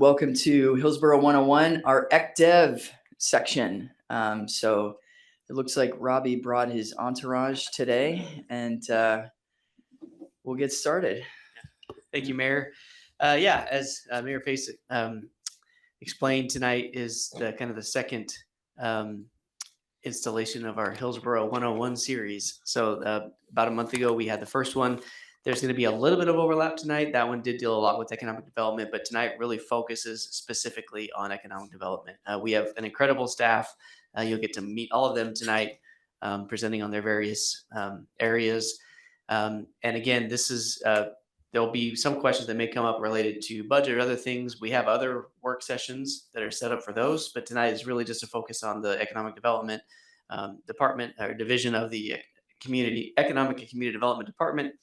Welcome to Hillsboro 101, our ECDev section. So it looks like Robbie brought his entourage today, and we'll get started. Thank you, Mayor. As Mayor Pace explained, tonight is the second installation of our Hillsboro 101 series. So about a month ago, we had the first one. There's going to be a little bit of overlap tonight. That one did deal a lot with economic development, but tonight really focuses specifically on economic development. We have an incredible staff. You'll get to meet all of them tonight, presenting on their various areas. And again, this is there'll be some questions that may come up related to budget or other things. We have other work sessions that are set up for those, but tonight is really just a focus on the economic development department or division of the economic and community development department.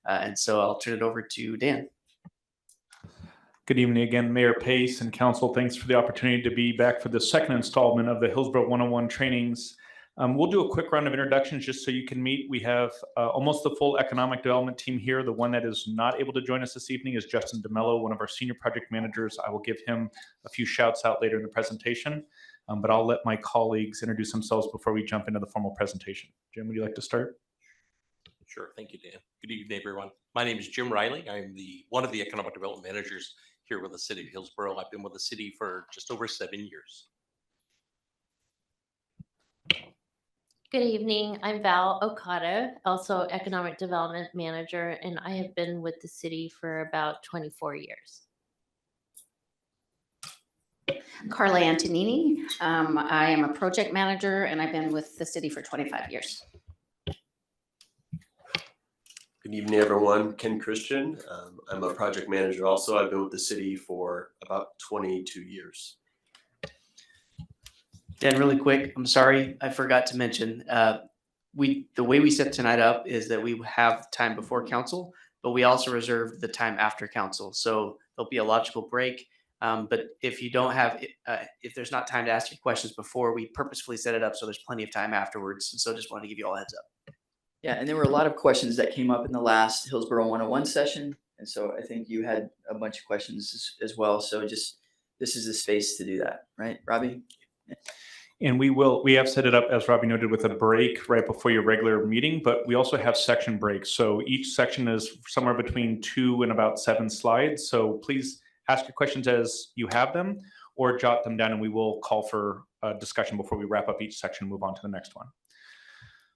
And so I'll turn it over to Dan. Good evening again, Mayor Pace and Council. Thanks for the opportunity to be back for the second installment of the Hillsboro 101 trainings. We'll do a quick round of introductions just so you can meet. We have almost the full economic development team here. The one that is not able to join us this evening is Justin DeMello, one of our senior project managers. I will give him a few shouts out later in the presentation, but I'll let my colleagues introduce themselves before we jump into the formal presentation. Jim, would you like to start? Sure. Thank you, Dan. Good evening, everyone. My name is Jim Riley. I'm one of the economic development managers here with the city of Hillsboro. I've been with the city for just over 7 years. Good evening. I'm Val Okada, also economic development manager, and I have been with the city for about 24 years. Carla Antonini. I am a project manager, and I've been with the city for 25 years. Good evening, everyone. Ken Christian. I'm a project manager also. I've been with the city for about 22 years. Dan, really quick, I'm sorry, I forgot to mention, the way we set tonight up is that we have time before council, but we also reserve the time after council. So there'll be a logical break. But if you don't have, if there's not time to ask your questions before, we purposefully set it up so there's plenty of time afterwards. And so just wanted to give you all a heads up. Yeah, and there were a lot of questions that came up in the last Hillsboro 101 session. And so I think you had a bunch of questions as well. So this is the space to do that, right, Robbie? Yeah. And we have set it up, as Robbie noted, with a break right before your regular meeting, but we also have section breaks. So each section is somewhere between 2 and about 7 slides. So please ask your questions as you have them or jot them down, and we will call for a discussion before we wrap up each section and move on to the next one.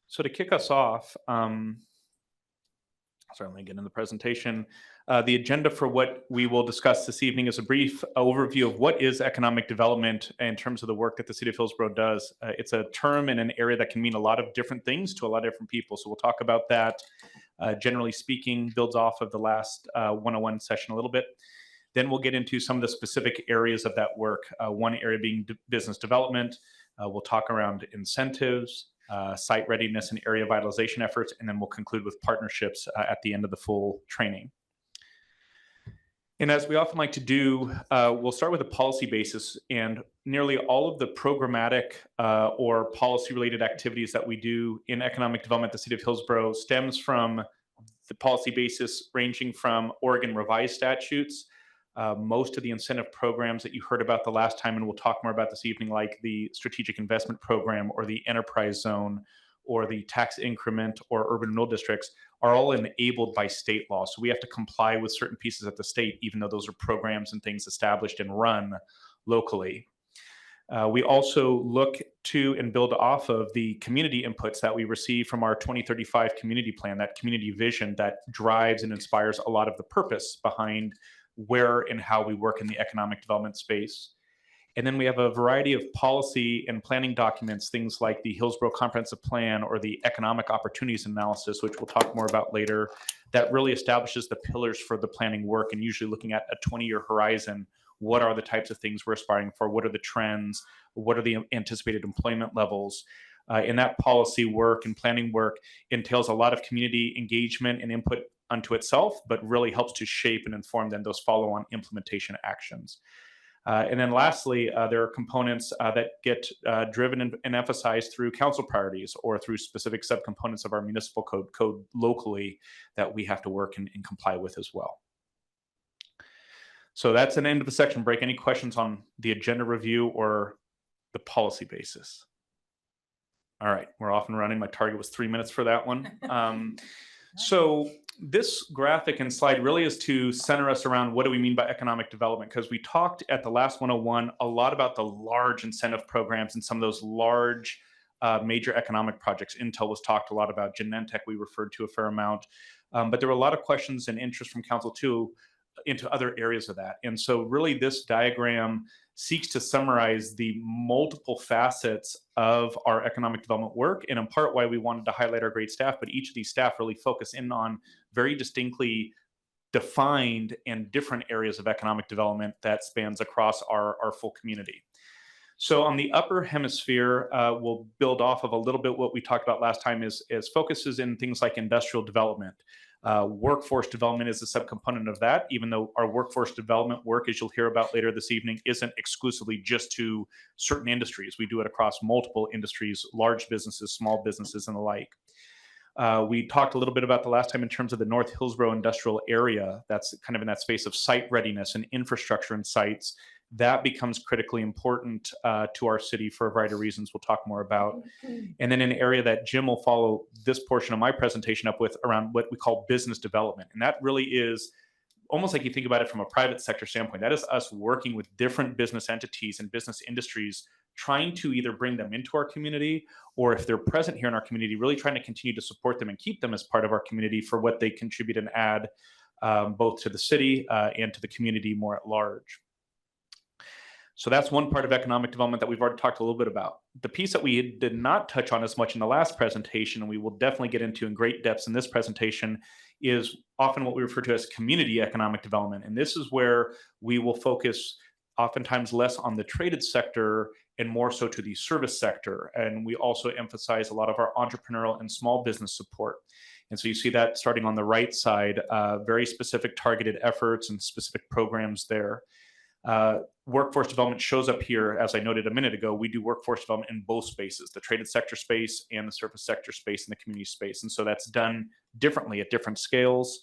So to kick us off, sorry, let me get in the presentation. The agenda for what we will discuss this evening is a brief overview of what is economic development in terms of the work that the city of Hillsboro does. It's a term in an area that can mean a lot of different things to a lot of different people. So we'll talk about that. Generally speaking, builds off of the last 101 session a little bit. Then we'll get into some of the specific areas of that work. One area being business development. We'll talk around incentives, site readiness and area vitalization efforts, and then we'll conclude with partnerships at the end of the full training. And as we often like to do, we'll start with a policy basis, and nearly all of the programmatic or policy-related activities that we do in economic development at the city of Hillsboro stems from the policy basis ranging from Oregon revised statutes. Most of the incentive programs that you heard about the last time, and we'll talk more about this evening, like the strategic investment program or the enterprise zone or the tax increment or urban renewal districts, are all enabled by state law. So we have to comply with certain pieces at the state, even though those are programs and things established and run locally. We also look to and build off of the community inputs that we receive from our 2035 community plan, that community vision that drives and inspires a lot of the purpose behind where and how we work in the economic development space. And then we have a variety of policy and planning documents, things like the Hillsboro Comprehensive Plan or the Economic Opportunities Analysis, which we'll talk more about later, that really establishes the pillars for the planning work, and usually looking at a 20-year horizon. What are the types of things we're aspiring for? What are the trends? What are the anticipated employment levels? And that policy work and planning work entails a lot of community engagement and input unto itself, but really helps to shape and inform then those follow-on implementation actions. And then lastly, there are components that get driven and emphasized through council priorities or through specific subcomponents of our municipal code locally that we have to work and comply with as well. So that's an end of the section break. Any questions on the agenda review or the policy basis? All right, we're off and running. My target was 3 minutes for that one. So this graphic and slide really is to center us around what do we mean by economic development, because we talked at the last 101 a lot about the large incentive programs and some of those large major economic projects. Intel was talked a lot about. Genentech we referred to a fair amount. But there were a lot of questions and interest from council too into other areas of that. And so really this diagram seeks to summarize the multiple facets of our economic development work, and in part why we wanted to highlight our great staff, but each of these staff really focus in on very distinctly defined and different areas of economic development that spans across our full community. So on the upper hemisphere, we'll build off of a little bit what we talked about last time is focuses in things like industrial development. Workforce development is a subcomponent of that, even though our workforce development work, as you'll hear about later this evening, isn't exclusively just to certain industries. We do it across multiple industries, large businesses, small businesses, and the like. We talked a little bit about the last time in terms of the North Hillsboro industrial area. That's kind of in that space of site readiness and infrastructure and sites. That becomes critically important to our city for a variety of reasons we'll talk more about. And then an area that Jim will follow this portion of my presentation up with around what we call business development. And that really is almost like you think about it from a private sector standpoint. That is us working with different business entities and business industries, trying to either bring them into our community, or if they're present here in our community, really trying to continue to support them and keep them as part of our community for what they contribute and add both to the city and to the community more at large. So that's one part of economic development that we've already talked a little bit about. The piece that we did not touch on as much in the last presentation, and we will definitely get into in great depths in this presentation, is often what we refer to as community economic development. And this is where we will focus oftentimes less on the traded sector and more so to the service sector. And we also emphasize a lot of our entrepreneurial and small business support. And so you see that starting on the right side, very specific targeted efforts and specific programs there. Workforce development shows up here, as I noted a minute ago. We do workforce development in both spaces, the traded sector space and the service sector space and the community space. And so that's done differently at different scales,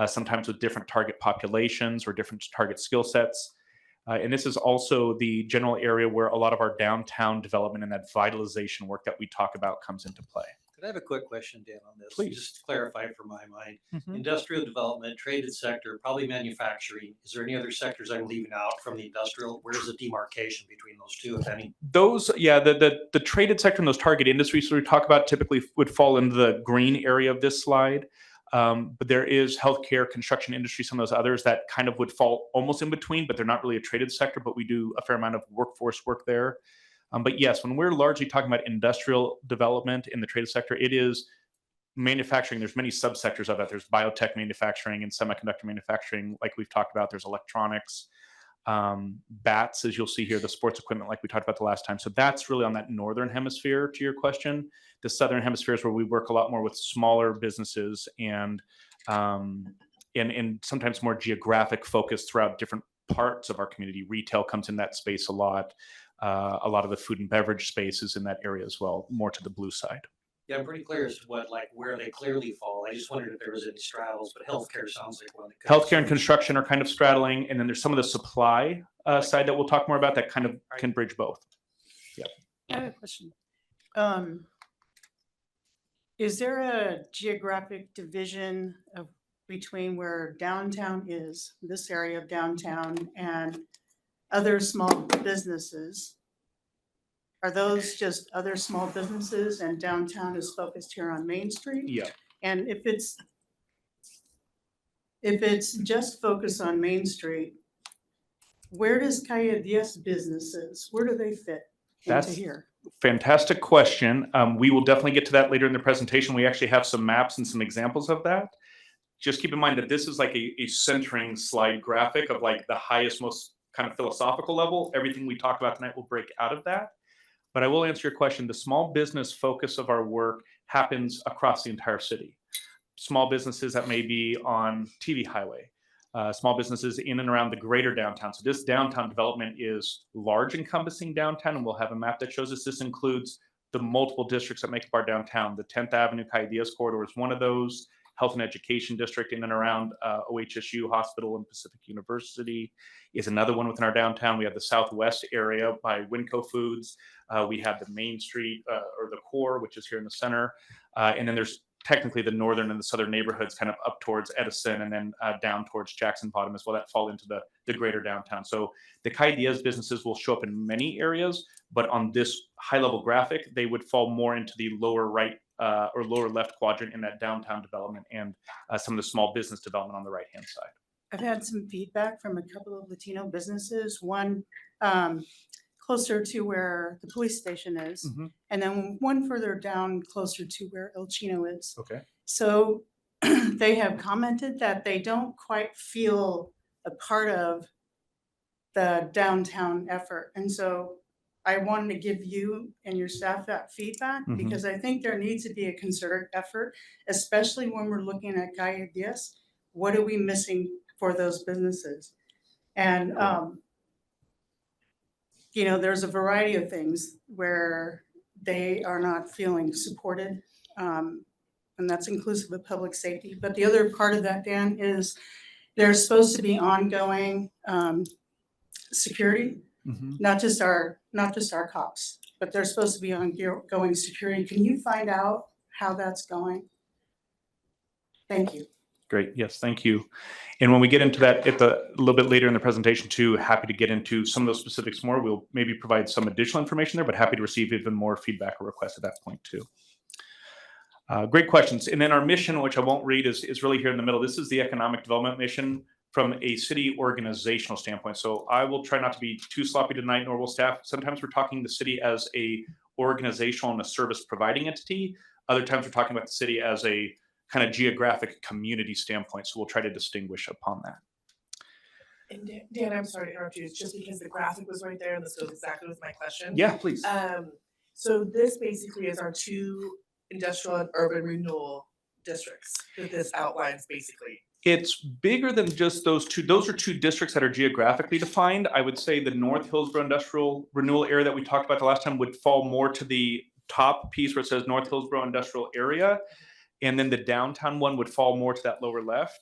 sometimes with different target populations or different target skill sets. And this is also the general area where a lot of our downtown development and that vitalization work that we talk about comes into play. Could I have a quick question, Dan, on this? Please. Just to clarify for my mind. Mm-hmm. Industrial development, traded sector, probably manufacturing. Is there any other sectors I'm leaving out from the industrial? Where's the demarcation between those two, if any? Those, yeah, the traded sector and those target industries that we talk about typically would fall into the green area of this slide. But there is healthcare, construction industry, some of those others that kind of would fall almost in between, but they're not really a traded sector, but we do a fair amount of workforce work there. But yes, when we're largely talking about industrial development in the traded sector, it is manufacturing. There's many subsectors of it. There's biotech manufacturing and semiconductor manufacturing, like we've talked about. There's electronics, bats, as you'll see here, the sports equipment, like we talked about the last time. So that's really on that northern hemisphere to your question. The southern hemisphere is where we work a lot more with smaller businesses and sometimes more geographic focus throughout different parts of our community. Retail comes in that space a lot. A lot of the food and beverage space is in that area as well, more to the blue side. Yeah, I'm pretty clear as to where they clearly fall. I just wondered if there was any straddles, but healthcare sounds like one. Healthcare and construction are kind of straddling, and then there's some of the supply side that we'll talk more about that kind of can bridge both. Yeah. I have a question. Is there a geographic division between where downtown is, this area of downtown, and other small businesses? Are those just other small businesses and downtown is focused here on Main Street? Yeah. And if it's just focused on Main Street, where does Calle Diez businesses, where do they fit into here? Fantastic question. We will definitely get to that later in the presentation. We actually have some maps and some examples of that. Just keep in mind that this is like a centering slide graphic of like the highest, most kind of philosophical level. Everything we talk about tonight will break out of that. But I will answer your question. The small business focus of our work happens across the entire city. Small businesses that may be on TV Highway, small businesses in and around the greater downtown. So this downtown development is large, encompassing downtown, and we'll have a map that shows us this includes the multiple districts that make up our downtown. The 10th Avenue Calle Diez corridor is one of those. health and education district in and around OHSU Hospital and Pacific University is another one within our downtown. We have the Southwest area by Winco Foods. We have the Main Street or the core, which is here in the center. And then there's technically the northern and the southern neighborhoods kind of up towards Edison and then down towards Jackson Bottom as well, that fall into the greater downtown. So the Caydias businesses will show up in many areas, but on this high level graphic, they would fall more into the lower right or lower left quadrant in that downtown development and some of the small business development on the right hand side. I've had some feedback from a couple of Latino businesses, one closer to where the police station is, and then one further down closer to where El Chino is. Okay. So they have commented that they don't quite feel a part of the downtown effort. And so I wanted to give you and your staff that feedback because I think there needs to be a concerted effort, especially when we're looking at Calle 10. What are we missing for those businesses? And, you know, there's a variety of things where they are not feeling supported. And that's inclusive of public safety. But the other part of that, Dan, is there's supposed to be ongoing security, not just our cops, but there's supposed to be ongoing security. Can you find out how that's going? Thank you. Great. Yes, thank you. And when we get into that a little bit later in the presentation too, happy to get into some of those specifics more. We'll maybe provide some additional information there, but happy to receive even more feedback or requests at that point too. Great questions. And then our mission, which I won't read, is really here in the middle. This is the economic development mission from a city organizational standpoint. So I will try not to be too sloppy tonight, nor will staff. Sometimes we're talking the city as a organizational and a service providing entity. Other times we're talking about the city as a kind of geographic community standpoint. So we'll try to distinguish upon that. And Dan, I'm sorry to interrupt you. It's just because the graphic was right there and this goes exactly with my question. Yeah, please. So this basically is our two industrial and urban renewal districts that this outlines basically. It's bigger than just those two. Those are two districts that are geographically defined. I would say the North Hillsboro Industrial Renewal Area that we talked about the last time would fall more to the top piece where it says North Hillsboro Industrial Area. And then the downtown one would fall more to that lower left.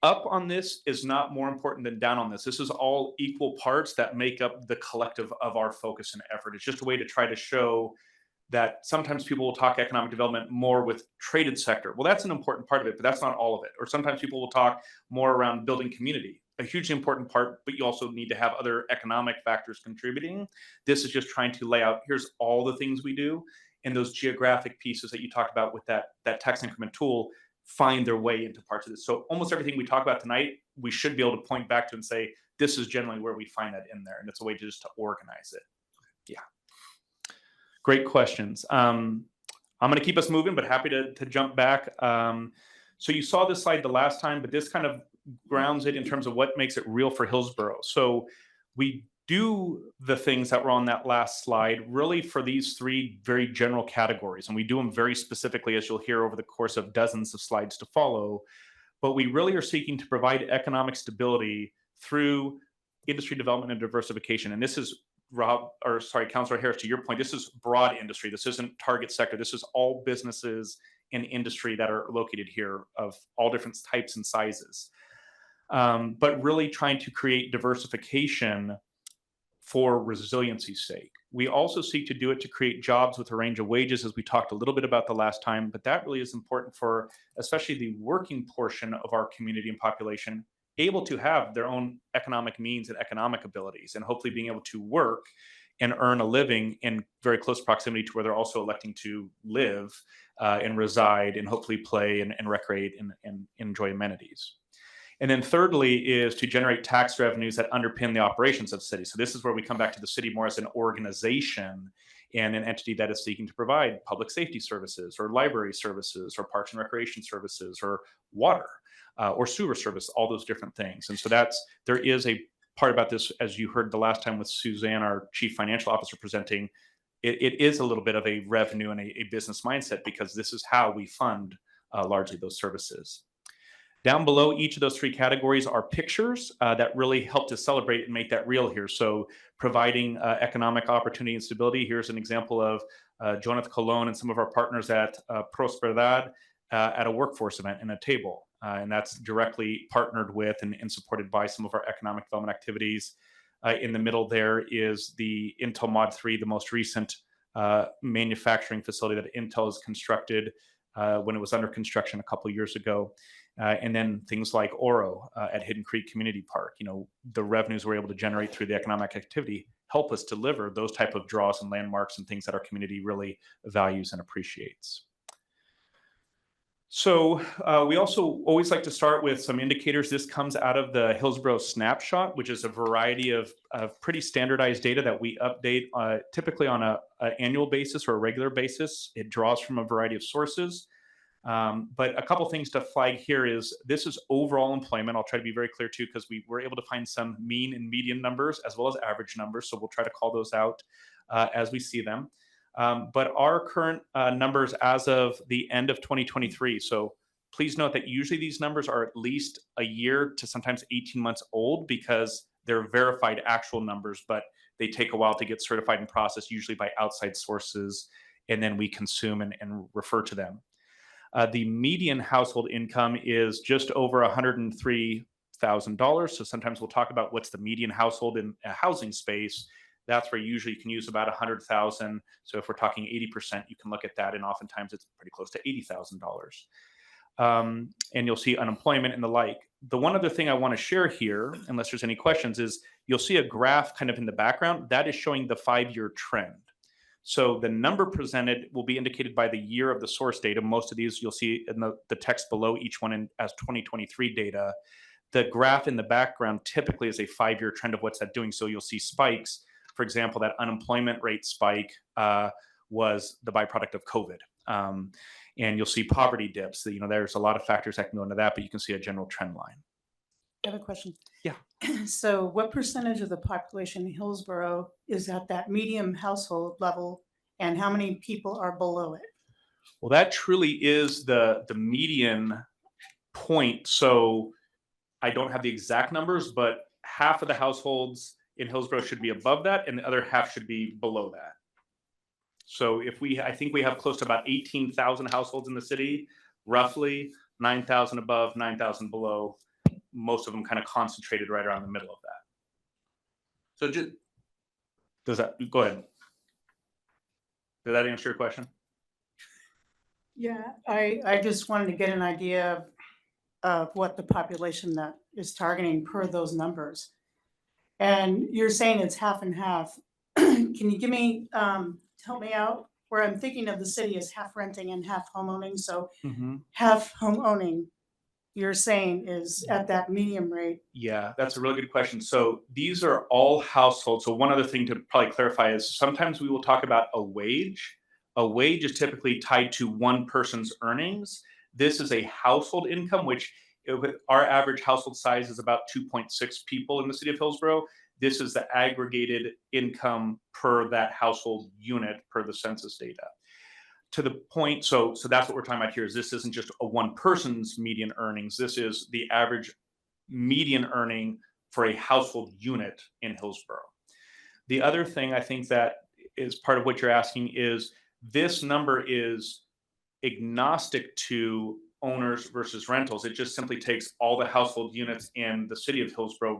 Up on this is not more important than down on this. This is all equal parts that make up the collective of our focus and effort. It's just a way to try to show that sometimes people will talk economic development more with traded sector. Well, that's an important part of it, but that's not all of it. Or sometimes people will talk more around building community, a hugely important part, but you also need to have other economic factors contributing. This is just trying to lay out, here's all the things we do. And those geographic pieces that you talked about with that tax increment tool find their way into parts of this. So almost everything we talk about tonight, we should be able to point back to and say, this is generally where we find that in there. And it's a way just to organize it. Yeah. Great questions. I'm going to keep us moving, but happy to jump back. So you saw this slide the last time, but this kind of grounds it in terms of what makes it real for Hillsboro. So we do the things that were on that last slide really for these three very general categories. And we do them very specifically, as you'll hear over the course of dozens of slides to follow. But we really are seeking to provide economic stability through industry development and diversification. And this is Councilor Harris, to your point, this is broad industry. This isn't target sector. This is all businesses in industry that are located here of all different types and sizes. But really trying to create diversification for resiliency's sake. We also seek to do it to create jobs with a range of wages, as we talked a little bit about the last time, but that really is important for especially the working portion of our community and population, able to have their own economic means and economic abilities, and hopefully being able to work and earn a living in very close proximity to where they're also electing to live and reside and hopefully play and recreate and enjoy amenities. And then thirdly is to generate tax revenues that underpin the operations of the city. So this is where we come back to the city more as an organization and an entity that is seeking to provide public safety services or library services or parks and recreation services or water or sewer service, all those different things. And so there is a part about this, as you heard the last time with Suzanne, our chief financial officer, presenting, it is a little bit of a revenue and a business mindset, because this is how we fund largely those services. Down below each of those three categories are pictures that really help to celebrate and make that real here. So providing economic opportunity and stability. Here's an example of Jonathan Colon and some of our partners at Prosperidad at a workforce event in a table. And that's directly partnered with and supported by some of our economic development activities. In the middle there is the Intel Mod 3, the most recent manufacturing facility that Intel has constructed when it was under construction a couple of years ago. And then things like Oro at Hidden Creek Community Park. The revenues we're able to generate through the economic activity help us deliver those type of draws and landmarks and things that our community really values and appreciates. So we also always like to start with some indicators. This comes out of the Hillsboro snapshot, which is a variety of pretty standardized data that we update typically on an annual basis or a regular basis. It draws from a variety of sources. But a couple things to flag here is this is overall employment. I'll try to be very clear too, because we were able to find some mean and median numbers as well as average numbers. So we'll try to call those out as we see them. But our current numbers as of the end of 2023. So please note that usually these numbers are at least a year to sometimes 18 months old because they're verified actual numbers, but they take a while to get certified and processed, usually by outside sources, and then we consume and refer to them. The median household income is just over $103,000. So sometimes we'll talk about what's the median household in a housing space. That's where usually you can use about 100,000. So if we're talking 80%, you can look at that, and oftentimes it's pretty close to $80,000. And you'll see unemployment and the like. The one other thing I want to share here, unless there's any questions, is you'll see a graph kind of in the background that is showing the 5-year trend. So the number presented will be indicated by the year of the source data. Most of these you'll see in the text below each one as 2023 data. The graph in the background typically is a 5-year trend of what's that doing. So you'll see spikes. For example, that unemployment rate spike was the byproduct of COVID. And you'll see poverty dips. There's a lot of factors that can go into that, but you can see a general trend line. I have a question. Yeah. So what percentage of the population in Hillsboro is at that medium household level, and how many people are below it? Well, that truly is the median point. So I don't have the exact numbers, but half of the households in Hillsboro should be above that, and the other half should be below that. So I think we have close to about 18,000 households in the city, roughly 9,000 above, 9,000 below. Most of them kind of concentrated right around the middle of that. So go ahead. Did that answer your question? Yeah, I just wanted to get an idea of what the population that is targeting per those numbers. And you're saying it's half and half. Can you give me, help me out? Where I'm thinking of the city as half renting and half home owning. So half home owning, you're saying is at that medium rate. Yeah, that's a really good question. So these are all households. So one other thing to probably clarify is sometimes we will talk about a wage. A wage is typically tied to one person's earnings. This is a household income, which our average household size is about 2.6 people in the city of Hillsboro. This is the aggregated income per that household unit per the census data. To the point, so that's what we're talking about here. Is this isn't just a one person's median earnings. This is the average median earning for a household unit in Hillsboro. The other thing I think that is part of what you're asking is this number is agnostic to owners versus rentals. It just simply takes all the household units in the city of Hillsboro,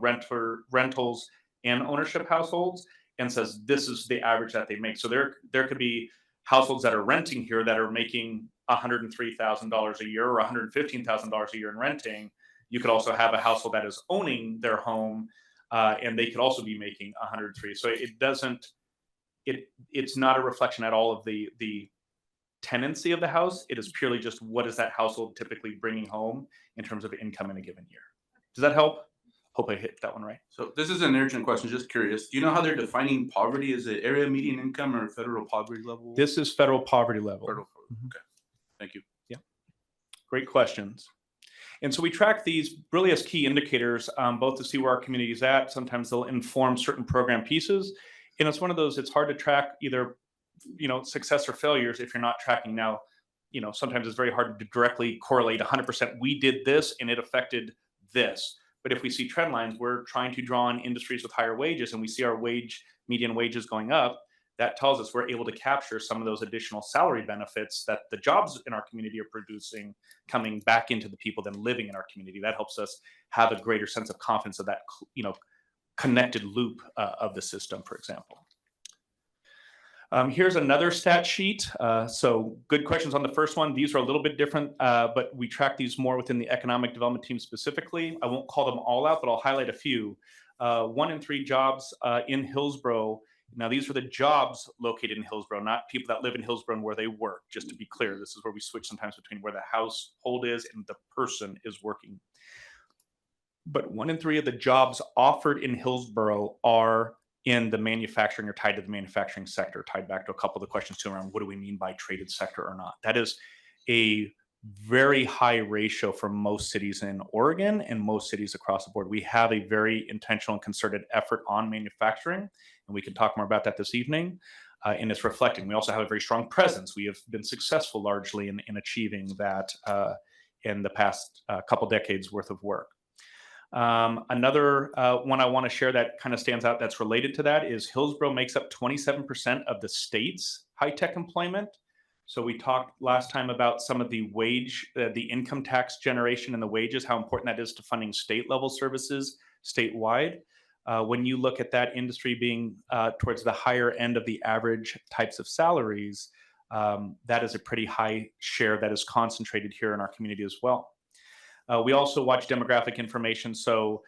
rentals and ownership households, and says this is the average that they make. So there could be households that are renting here that are making $103,000 a year or $115,000 a year in renting. You could also have a household that is owning their home, and they could also be making $103,000. So it's not a reflection at all of the tenancy of the house. It is purely just what is that household typically bringing home in terms of income in a given year. Does that help? Hope I hit that one right. So this is an urgent question, just curious. Do you know how they're defining poverty? Is it area median income or federal poverty level? This is federal poverty level. Federal poverty. Okay, thank you. Yeah, great questions. And so we track these really as key indicators, both to see where our community is at. Sometimes they'll inform certain program pieces. And it's one of those, it's hard to track either, success or failures if you're not tracking now. Sometimes it's very hard to directly correlate 100%. We did this and it affected this. But if we see trend lines, we're trying to draw on industries with higher wages and we see our median wages going up. that tells us we're able to capture some of those additional salary benefits that the jobs in our community are producing coming back into the people then living in our community. That helps us have a greater sense of confidence of that, connected loop of the system, for example. Here's another stat sheet. So good questions on the first one. These are a little bit different, but we track these more within the economic development team specifically. I won't call them all out, but I'll highlight a few. 1 in 3 jobs in Hillsboro. Now, these are the jobs located in Hillsboro, not people that live in Hillsboro and where they work. Just to be clear, this is where we switch sometimes between where the household is and the person is working. But 1 in 3 of the jobs offered in Hillsboro are in the manufacturing or tied to the manufacturing sector, tied back to a couple of the questions too around what do we mean by traded sector or not. That is a very high ratio for most cities in Oregon and most cities across the board. We have a very intentional and concerted effort on manufacturing, and we can talk more about that this evening. And it's reflecting. We also have a very strong presence. We have been successful largely in achieving that in the past couple decades worth of work. Another one I want to share that kind of stands out that's related to that is Hillsboro makes up 27% of the state's high-tech employment. So we talked last time about some of the the income tax generation and the wages, how important that is to funding state-level services statewide. When you look at that industry being towards the higher end of the average types of salaries, that is a pretty high share that is concentrated here in our community as well. We also watch demographic information. So,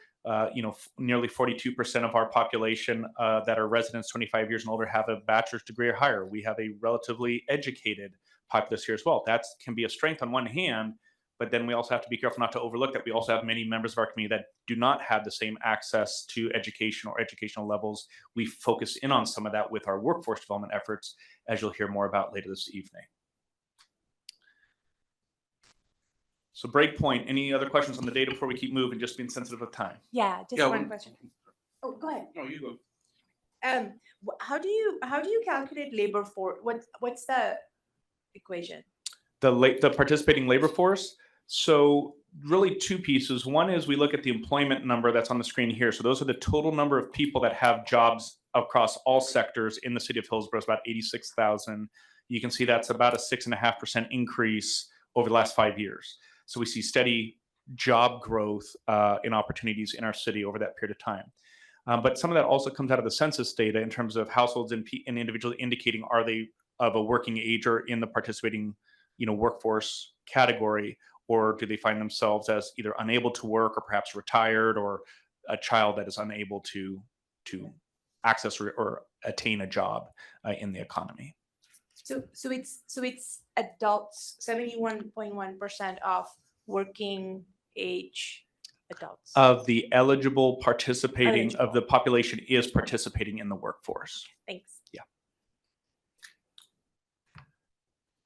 nearly 42% of our population that are residents 25 years and older have a bachelor's degree or higher. We have a relatively educated populace here as well. That can be a strength on one hand, but then we also have to be careful not to overlook that we also have many members of our community that do not have the same access to education or educational levels. We focus in on some of that with our workforce development efforts, as you'll hear more about later this evening. So breakpoint, any other questions on the data before we keep moving, just being sensitive of time? Yeah, just one question. Oh, go ahead. No, you go. How do you calculate labor force? What's the equation? The participating labor force. So really 2 pieces. One is we look at the employment number that's on the screen here. So those are the total number of people that have jobs across all sectors in the city of Hillsboro. It's about 86,000. You can see that's about a 6.5% increase over the last 5 years. So we see steady job growth in opportunities in our city over that period of time. But some of that also comes out of the census data in terms of households and individuals indicating are they of a working age or in the participating workforce category, or do they find themselves as either unable to work or perhaps retired, or a child that is unable to access or attain a job in the economy. So it's adults, 71.1% of working age adults. Of the eligible participating of the population is participating in the workforce. Thanks. Yeah.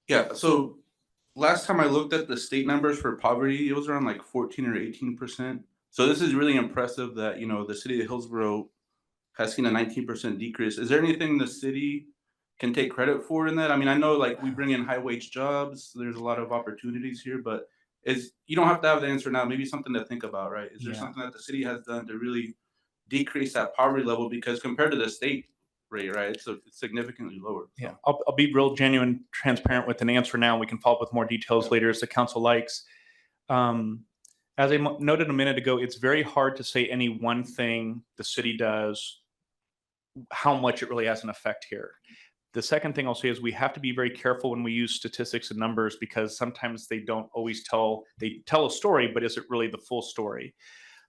Yeah, so last time I looked at the state numbers for poverty, it was around like 14 or 18%. So this is really impressive that, the city of Hillsboro has seen a 19% decrease. Is there anything the city can take credit for in that? I mean, I know like we bring in high wage jobs, there's a lot of opportunities here, but you don't have to have the answer now, maybe something to think about, right? Is there something that the city has done to really decrease that poverty level? Because compared to the state rate, right, so it's significantly lower. Yeah, I'll be real genuine, transparent with an answer now. We can follow up with more details later as the council likes. As I noted a minute ago, it's very hard to say any one thing the city does, how much it really has an effect here. The second thing I'll say is we have to be very careful when we use statistics and numbers, because sometimes they don't always they tell a story, but is it really the full story?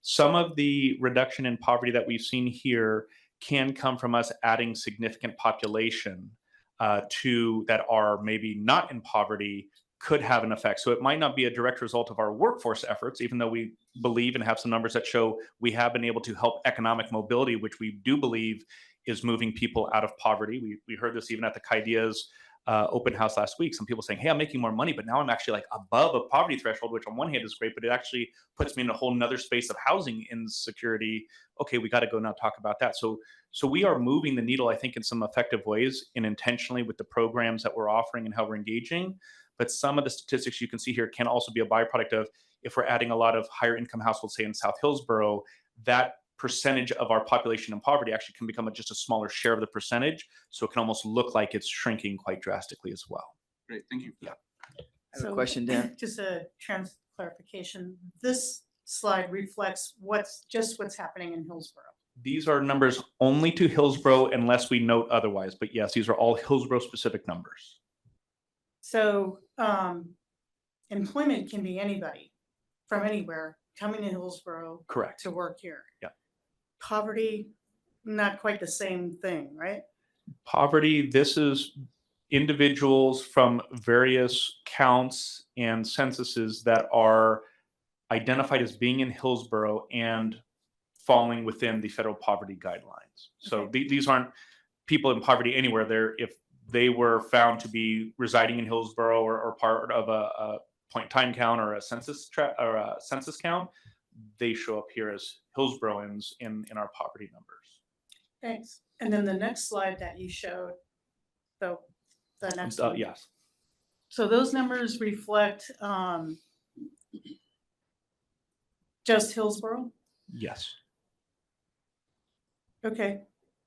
Some of the reduction in poverty that we've seen here can come from us adding significant population to that are maybe not in poverty, could have an effect. So it might not be a direct result of our workforce efforts, even though we believe and have some numbers that show we have been able to help economic mobility, which we do believe is moving people out of poverty. We heard this even at the Kaidia's open house last week. Some people saying, hey, I'm making more money, but now I'm actually like above a poverty threshold, which on one hand is great, but it actually puts me in a whole nother space of housing insecurity. Okay, we got to go now talk about that. So we are moving the needle, I think, in some effective ways and intentionally with the programs that we're offering and how we're engaging. But some of the statistics you can see here can also be a byproduct of if we're adding a lot of higher income households, say in South Hillsboro, that percentage of our population in poverty actually can become just a smaller share of the percentage. So it can almost look like it's shrinking quite drastically as well. Great, thank you. Yeah. I have a question, Dan. Just a clarification. This slide reflects what's happening in Hillsboro. These are numbers only to Hillsboro unless we note otherwise. But yes, these are all Hillsboro specific numbers. So employment can be anybody from anywhere coming to Hillsboro Correct. to work here. Yeah. Poverty, not quite the same thing, right? Poverty, this is individuals from various counts and censuses that are identified as being in Hillsboro and falling within the federal poverty guidelines. So Okay. these aren't people in poverty anywhere. If they were found to be residing in Hillsboro or part of a point time count or a census count, they show up here as Hillsboroans in our poverty numbers. Thanks. And then the next slide that you showed, the next one. Yes. So those numbers reflect just Hillsboro? Yes. Okay.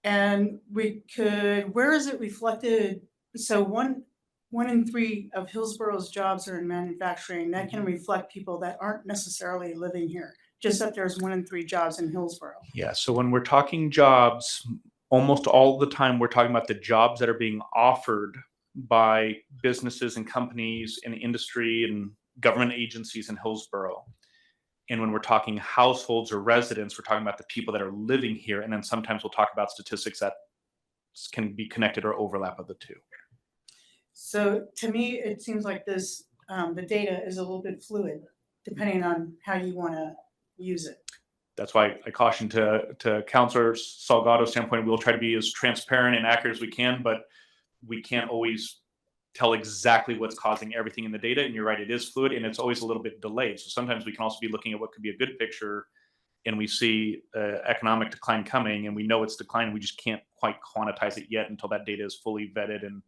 And where is it reflected? So one in 3 of Hillsboro's jobs are in manufacturing. That can reflect people that aren't necessarily living here, just that there's 1 in 3 jobs in Hillsboro. Yeah. So when we're talking jobs, almost all the time we're talking about the jobs that are being offered by businesses and companies and industry and government agencies in Hillsboro. And when we're talking households or residents, we're talking about the people that are living here. And then sometimes we'll talk about statistics that can be connected or overlap of the two. So to me, it seems like this, the data is a little bit fluid, depending on how you want to use it. That's why I caution to Councilor Salgado's standpoint, we'll try to be as transparent and accurate as we can, but we can't always tell exactly what's causing everything in the data. And you're right, it is fluid and it's always a little bit delayed. So sometimes we can also be looking at what could be a good picture and we see economic decline coming and we know it's declining. We just can't quite quantize it yet until that data is fully vetted and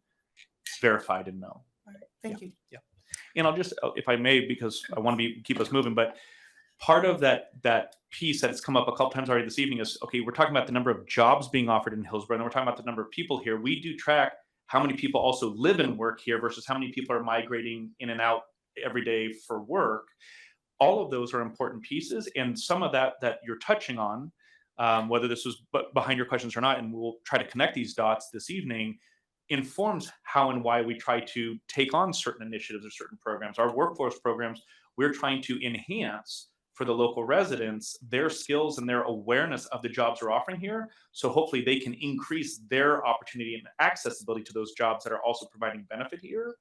verified and known. All right, thank you. Yeah. And I'll just, if I may, because I want to keep us moving, but part of that piece that's come up a couple times already this evening is, okay, we're talking about the number of jobs being offered in Hillsboro, and then we're talking about the number of people here. We do track how many people also live and work here versus how many people are migrating in and out every day for work. All of those are important pieces, and some of that you're touching on, whether this was behind your questions or not, and we'll try to connect these dots this evening, informs how and why we try to take on certain initiatives or certain programs. Our workforce programs, we're trying to enhance for the local residents their skills and their awareness of the jobs we're offering here. So hopefully they can increase their opportunity and accessibility to those jobs that are also providing benefit here.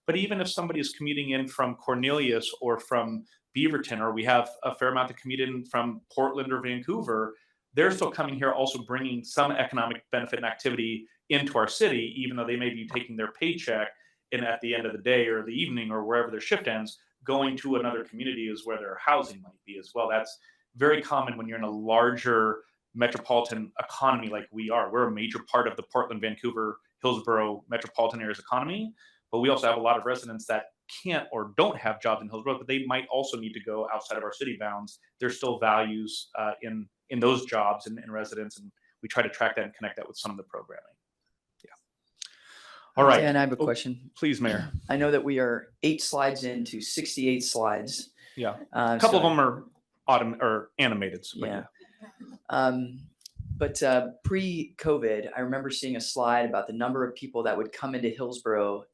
But even if somebody is commuting in from Cornelius or from Beaverton, or we have a fair amount that commute in from Portland or Vancouver, they're still coming here also bringing some economic benefit and activity into our city, even though they may be taking their paycheck and at the end of the day or the evening or wherever their shift ends, going to another community is where their housing might be as well. That's very common when you're in a larger metropolitan economy like we are. We're a major part of the Portland, Vancouver, Hillsboro metropolitan area's economy, but we also have a lot of residents that can't or don't have jobs in Hillsboro, but they might also need to go outside of our city bounds. There's still values in those jobs and residents, and we try to track that and connect that with some of the programming. Yeah. All right. Dan, I have a question. Please, Mayor. I know that we are 8 slides into 68 slides. Yeah. A couple so- of them are animated. So, Yeah. But pre-COVID, I remember seeing a slide about the number of people that would come into Hillsboro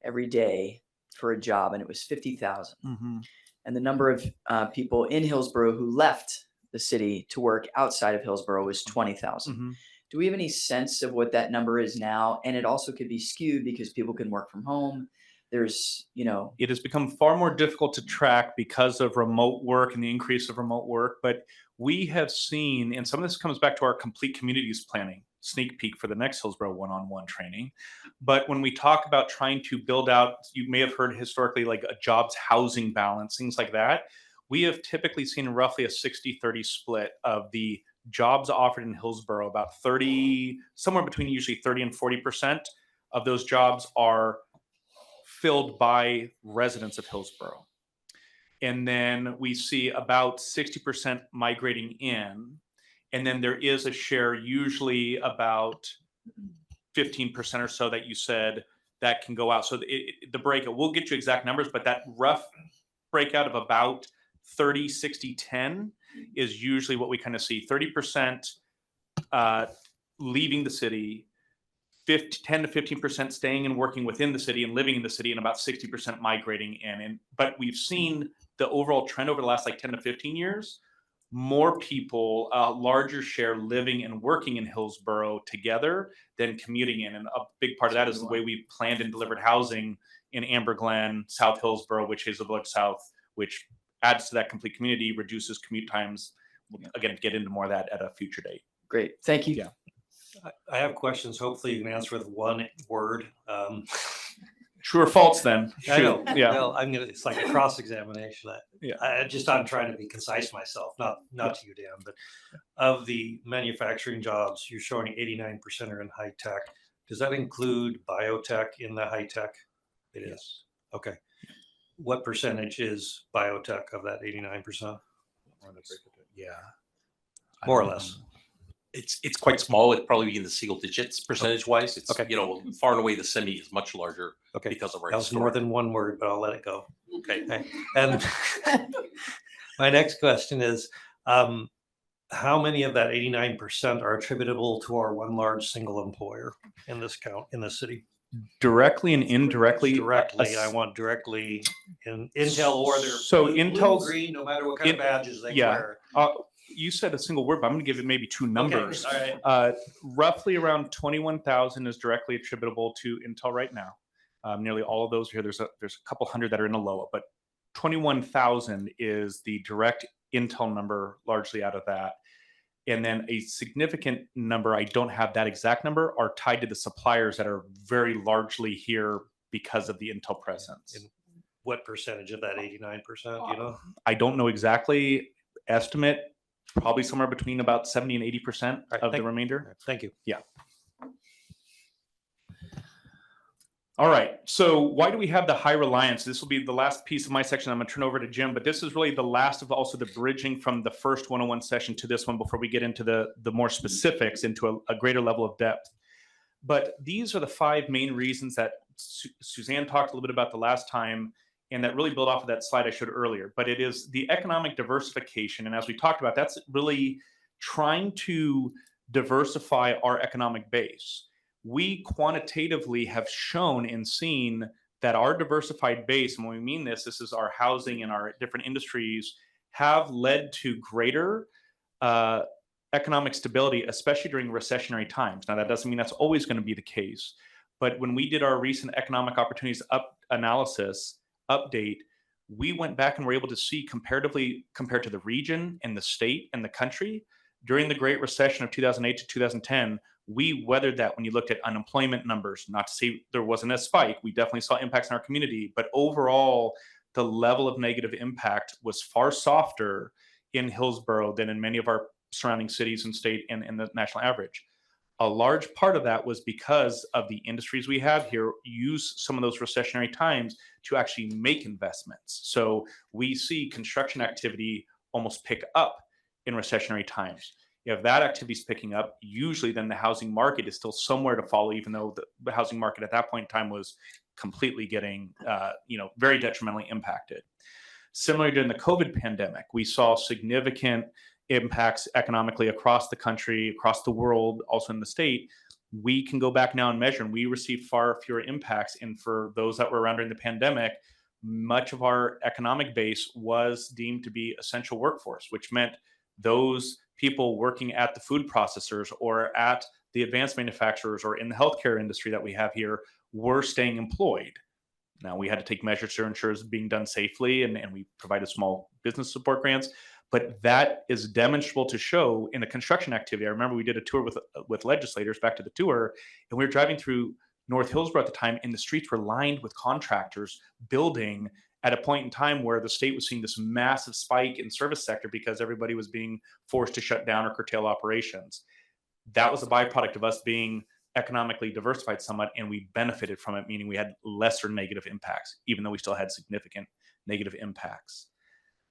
every day for a job, and it was 50,000. Mm-hmm. And the number of people in Hillsboro who left the city to work outside of Hillsboro was 20,000. Mm-hmm. Do we have any sense of what that number is now? And it also could be skewed because people can work from home. There's, It has become far more difficult to track because of remote work and the increase of remote work. But we have seen, and some of this comes back to our complete communities planning sneak peek for the next Hillsboro one-on-one training. But when we talk about trying to build out, you may have heard historically like a jobs housing balance, things like that. We have typically seen roughly a 60-30 split of the jobs offered in Hillsboro. About 30, somewhere between usually 30 and 40% of those jobs are filled by residents of Hillsboro. And then we see about 60% migrating in. And then there is a share, usually about 15% or so that you said that can go out. So the breakout, we'll get you exact numbers, but that rough breakout of about 30, 60, 10 is usually what we kind of see. 30% leaving the city, 10 to 15% staying and working within the city and living in the city, and about 60% migrating in. But we've seen the overall trend over the last like 10 to 15 years, more people, a larger share living and working in Hillsboro together than commuting in. And a big part of that is the way we planned and delivered housing in Amber Glen, South Hillsboro, which is Village South, which adds to that complete community, reduces commute times. We'll, again, get into more of that at a future date. Great. Thank you. Yeah. I have questions. Hopefully you can answer with one word. True or false then? I know. Yeah. Well, it's like a cross-examination. Yeah. I'm trying to be concise myself, not to you, Dan, but of the manufacturing jobs, you're showing 89% are in high tech. Does that include biotech in the high tech? It is. Yes. Okay. What percentage is biotech of that 89%? Yeah. More or less. It's quite small. It'd probably be in the single digits percentage wise. It's, Okay. far and away the semi is much larger Okay. because of our That was more than one word, but I'll let it go. Okay. And my next question is, how many of that 89% are attributable to our one large single employer in this city? Directly and indirectly. Directly, I want directly in Intel or their blue, Intel's green, no matter what kind of badges they wear. You said a single word, but I'm going to give it maybe two numbers. Okay. All right. Roughly around 21,000 is directly attributable to Intel right now. Nearly all of those here. There's a couple hundred that are in Aloha, but 21,000 is the direct Intel number, largely out of that. And then a significant number, I don't have that exact number, are tied to the suppliers that are very largely here because of the Intel presence. And what percentage of that 89%, you know? I don't know exactly. Estimate probably somewhere between about 70 and 80% of the remainder. Thank you. Yeah. All right. So why do we have the high reliance? This will be the last piece of my section. I'm going to turn over to Jim, but this is really the last of also the bridging from the first 101 session to this one before we get into the more specifics, into a greater level of depth. But these are the 5 main reasons that Suzanne talked a little bit about the last time, and that really build off of that slide I showed earlier. But it is the economic diversification. And as we talked about, that's really trying to diversify our economic base. We quantitatively have shown and seen that our diversified base, and when we mean this is our housing and our different industries, have led to greater economic stability, especially during recessionary times. Now, that doesn't mean that's always going to be the case. But when we did our recent economic opportunities analysis update, we went back and were able to see comparatively, compared to the region and the state and the country, during the Great Recession of 2008 to 2010, we weathered that. When you looked at unemployment numbers, not to say there wasn't a spike, we definitely saw impacts in our community, but overall, the level of negative impact was far softer in Hillsboro than in many of our surrounding cities and state and the national average. A large part of that was because of the industries we have here use some of those recessionary times to actually make investments. So we see construction activity almost pick up in recessionary times. If that activity is picking up, usually then the housing market is still somewhere to follow, even though the housing market at that point in time was completely getting, very detrimentally impacted. Similarly, during the COVID pandemic, we saw significant impacts economically across the country, across the world, also in the state. We can go back now and measure, and we received far fewer impacts. And for those that were around during the pandemic, much of our economic base was deemed to be essential workforce, which meant those people working at the food processors or at the advanced manufacturers or in the healthcare industry that we have here were staying employed. Now, we had to take measures to ensure it's being done safely, and we provided small business support grants. But that is demonstrable to show in the construction activity. I remember we did a tour with legislators, back to the tour, and we were driving through North Hillsboro at the time, and the streets were lined with contractors building at a point in time where the state was seeing this massive spike in service sector because everybody was being forced to shut down or curtail operations. That was a byproduct of us being economically diversified somewhat, and we benefited from it, meaning we had lesser negative impacts, even though we still had significant negative impacts.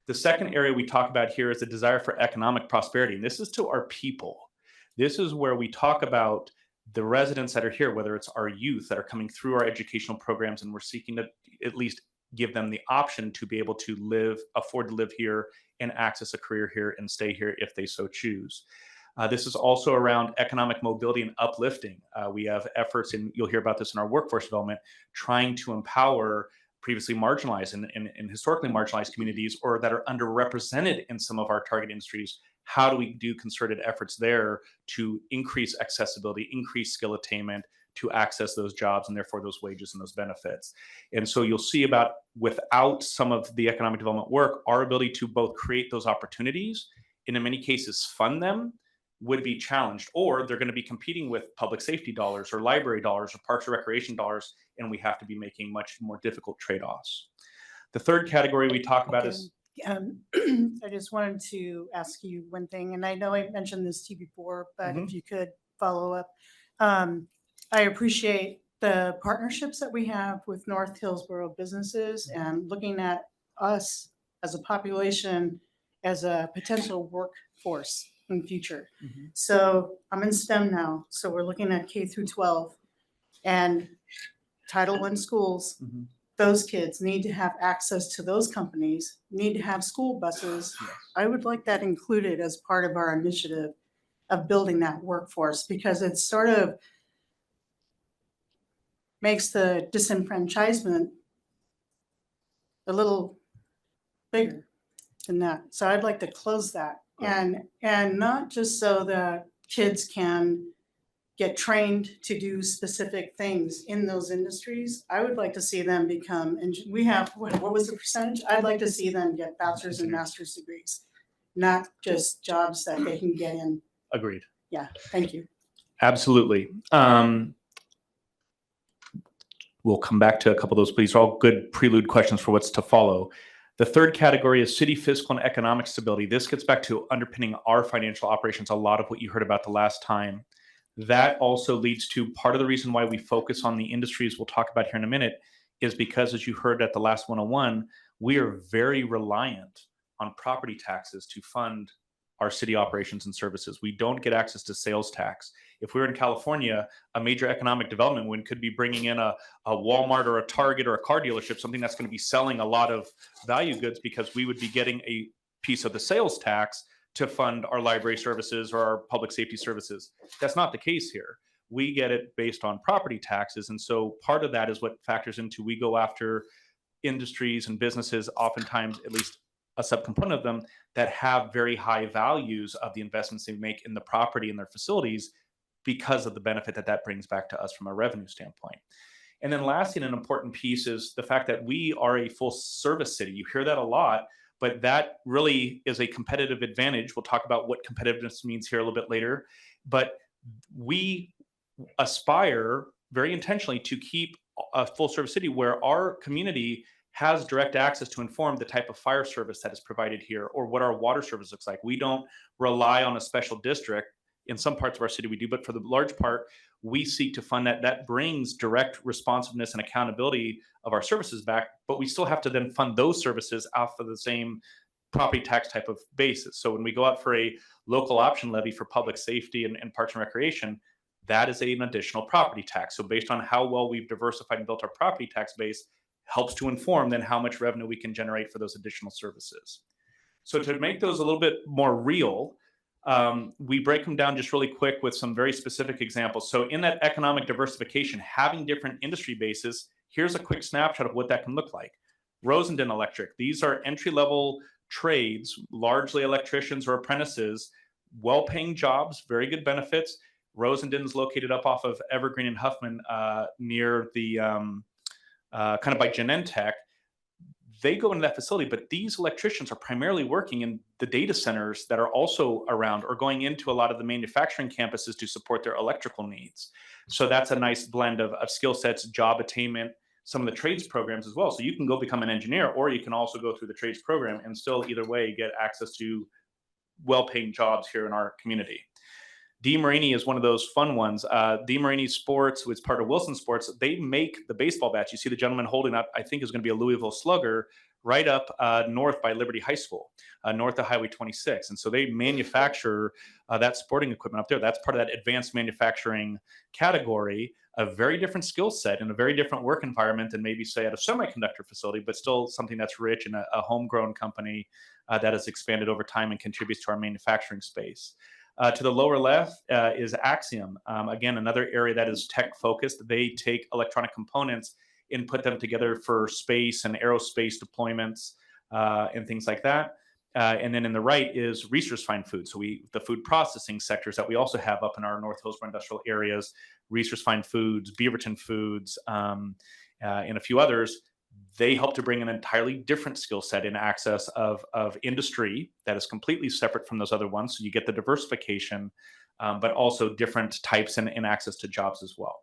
The second area we talk about here is the desire for economic prosperity. And this is to our people. This is where we talk about the residents that are here, whether it's our youth that are coming through our educational programs, and we're seeking to at least give them the option to be able to afford to live here and access a career here and stay here if they so choose. This is also around economic mobility and uplifting. We have efforts, and you'll hear about this in our workforce development, trying to empower previously marginalized and historically marginalized communities, or that are underrepresented in some of our target industries. How do we do concerted efforts there to increase accessibility, increase skill attainment, to access those jobs and therefore those wages and those benefits? And so you'll see about, without some of the economic development work, our ability to both create those opportunities and in many cases fund them would be challenged, or they're going to be competing with public safety dollars or library dollars or parks and recreation dollars, and we have to be making much more difficult trade-offs. The third category we talk about is I just wanted to ask you one thing, and I know I mentioned this to you before, but if you could follow up. I appreciate the partnerships that we have with North Hillsboro businesses and looking at us as a population as a potential workforce in the future. So I'm in STEM now, so we're looking at K through 12 and Title I schools. Those kids need to have access to those companies, need to have school buses. I would like that included as part of our initiative of building that workforce, because it sort of makes the disenfranchisement a little bigger than that. So I'd like to close that, and not just so that kids can get trained to do specific things in those industries. I would like to see them become, and we have, what was the percentage? I'd like to see them get bachelor's and master's degrees, not just jobs that they can get in. Agreed. Yeah, thank you. Absolutely. We'll come back to a couple of those. These are all good prelude questions for what's to follow. The third category is city fiscal and economic stability. This gets back to underpinning our financial operations, a lot of what you heard about the last time. That also leads to part of the reason why we focus on the industries we'll talk about here in a minute, is because, as you heard at the last 101, we are very reliant on property taxes to fund our city operations and services. We don't get access to sales tax. If we were in California, a major economic development win could be bringing in a Walmart or a Target or a car dealership, something that's going to be selling a lot of value goods, because we would be getting a piece of the sales tax to fund our library services or our public safety services. That's not the case here. We get it based on property taxes. And so part of that is what factors into, we go after industries and businesses, oftentimes at least a subcomponent of them, that have very high values of the investments they make in the property and their facilities, because of the benefit that that brings back to us from a revenue standpoint. And then lastly, an important piece is the fact that we are a full service city. You hear that a lot, but that really is a competitive advantage. We'll talk about what competitiveness means here a little bit later. But we aspire very intentionally to keep a full service city where our community has direct access to inform the type of fire service that is provided here, or what our water service looks like. We don't rely on a special district. In some parts of our city we do, but for the large part, we seek to fund that. That brings direct responsiveness and accountability of our services back, but we still have to then fund those services off of the same property tax type of basis. So when we go out for a local option levy for public safety and parks and recreation, that is an additional property tax. So based on how well we've diversified and built our property tax base, helps to inform then how much revenue we can generate for those additional services. So to make those a little bit more real, we break them down just really quick with some very specific examples. So in that economic diversification, having different industry bases, here's a quick snapshot of what that can look like. Rosendin Electric, these are entry-level trades, largely electricians or apprentices, well-paying jobs, very good benefits. Rosendin is located up off of Evergreen and Huffman, near the kind of by Genentech. They go into that facility, but these electricians are primarily working in the data centers that are also around, or going into a lot of the manufacturing campuses to support their electrical needs. So that's a nice blend of skill sets, job attainment, some of the trades programs as well. So you can go become an engineer, or you can also go through the trades program and still either way get access to well-paying jobs here in our community. DeMarini is one of those fun ones. DeMarini Sports, which is part of Wilson Sports, they make the baseball bats. You see the gentleman holding up, I think is going to be a Louisville Slugger, right up north by Liberty High School, north of Highway 26. And so they manufacture that sporting equipment up there. That's part of that advanced manufacturing category, a very different skill set and a very different work environment than maybe say at a semiconductor facility, but still something that's rich and a homegrown company that has expanded over time and contributes to our manufacturing space. To the lower left is Axiom. Again, another area that is tech focused. They take electronic components and put them together for space and aerospace deployments and things like that. And then in the right is Research Fine Food. So the food processing sectors that we also have up in our North Hillsboro industrial areas, Research Fine Foods, Beaverton Foods, and a few others. They help to bring an entirely different skill set in access of industry that is completely separate from those other ones. So you get the diversification, but also different types and access to jobs as well.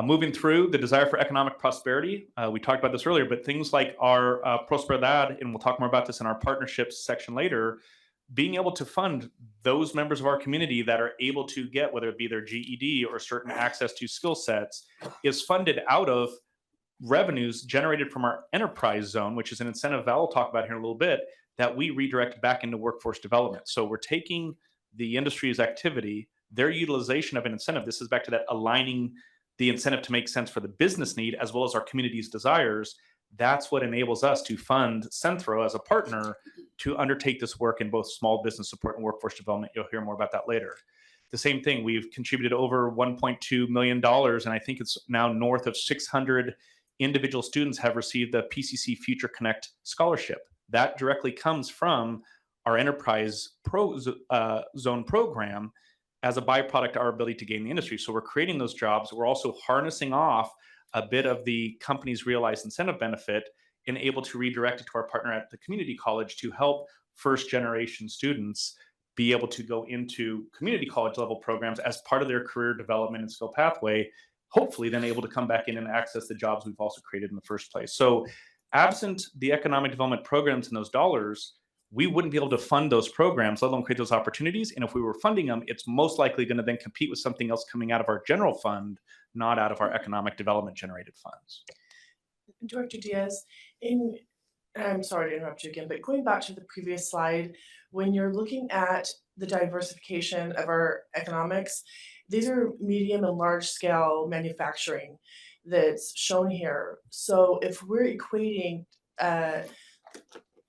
Moving through the desire for economic prosperity, we talked about this earlier, but things like our Prosperidad, and we'll talk more about this in our partnerships section later, being able to fund those members of our community that are able to get, whether it be their GED or certain access to skill sets, is funded out of revenues generated from our enterprise zone, which is an incentive Val will talk about here in a little bit, that we redirect back into workforce development. So we're taking the industry's activity, their utilization of an incentive. This is back to that aligning the incentive to make sense for the business need as well as our community's desires. That's what enables us to fund Centro as a partner to undertake this work in both small business support and workforce development. You'll hear more about that later. The same thing, we've contributed over $1.2 million, and I think it's now north of 600 individual students have received the PCC Future Connect scholarship. That directly comes from our enterprise zone program as a byproduct of our ability to gain the industry. So we're creating those jobs. We're also harnessing off a bit of the company's realized incentive benefit and able to redirect it to our partner at the community college to help first generation students be able to go into community college level programs as part of their career development and skill pathway, hopefully then able to come back in and access the jobs we've also created in the first place. So absent the economic development programs and those dollars, we wouldn't be able to fund those programs, let alone create those opportunities. And if we were funding them, it's most likely going to then compete with something else coming out of our general fund, not out of our economic development generated funds. Director Diaz, I'm sorry to interrupt you again, but going back to the previous slide, when you're looking at the diversification of our economics, these are medium and large scale manufacturing that's shown here. So if we're equating,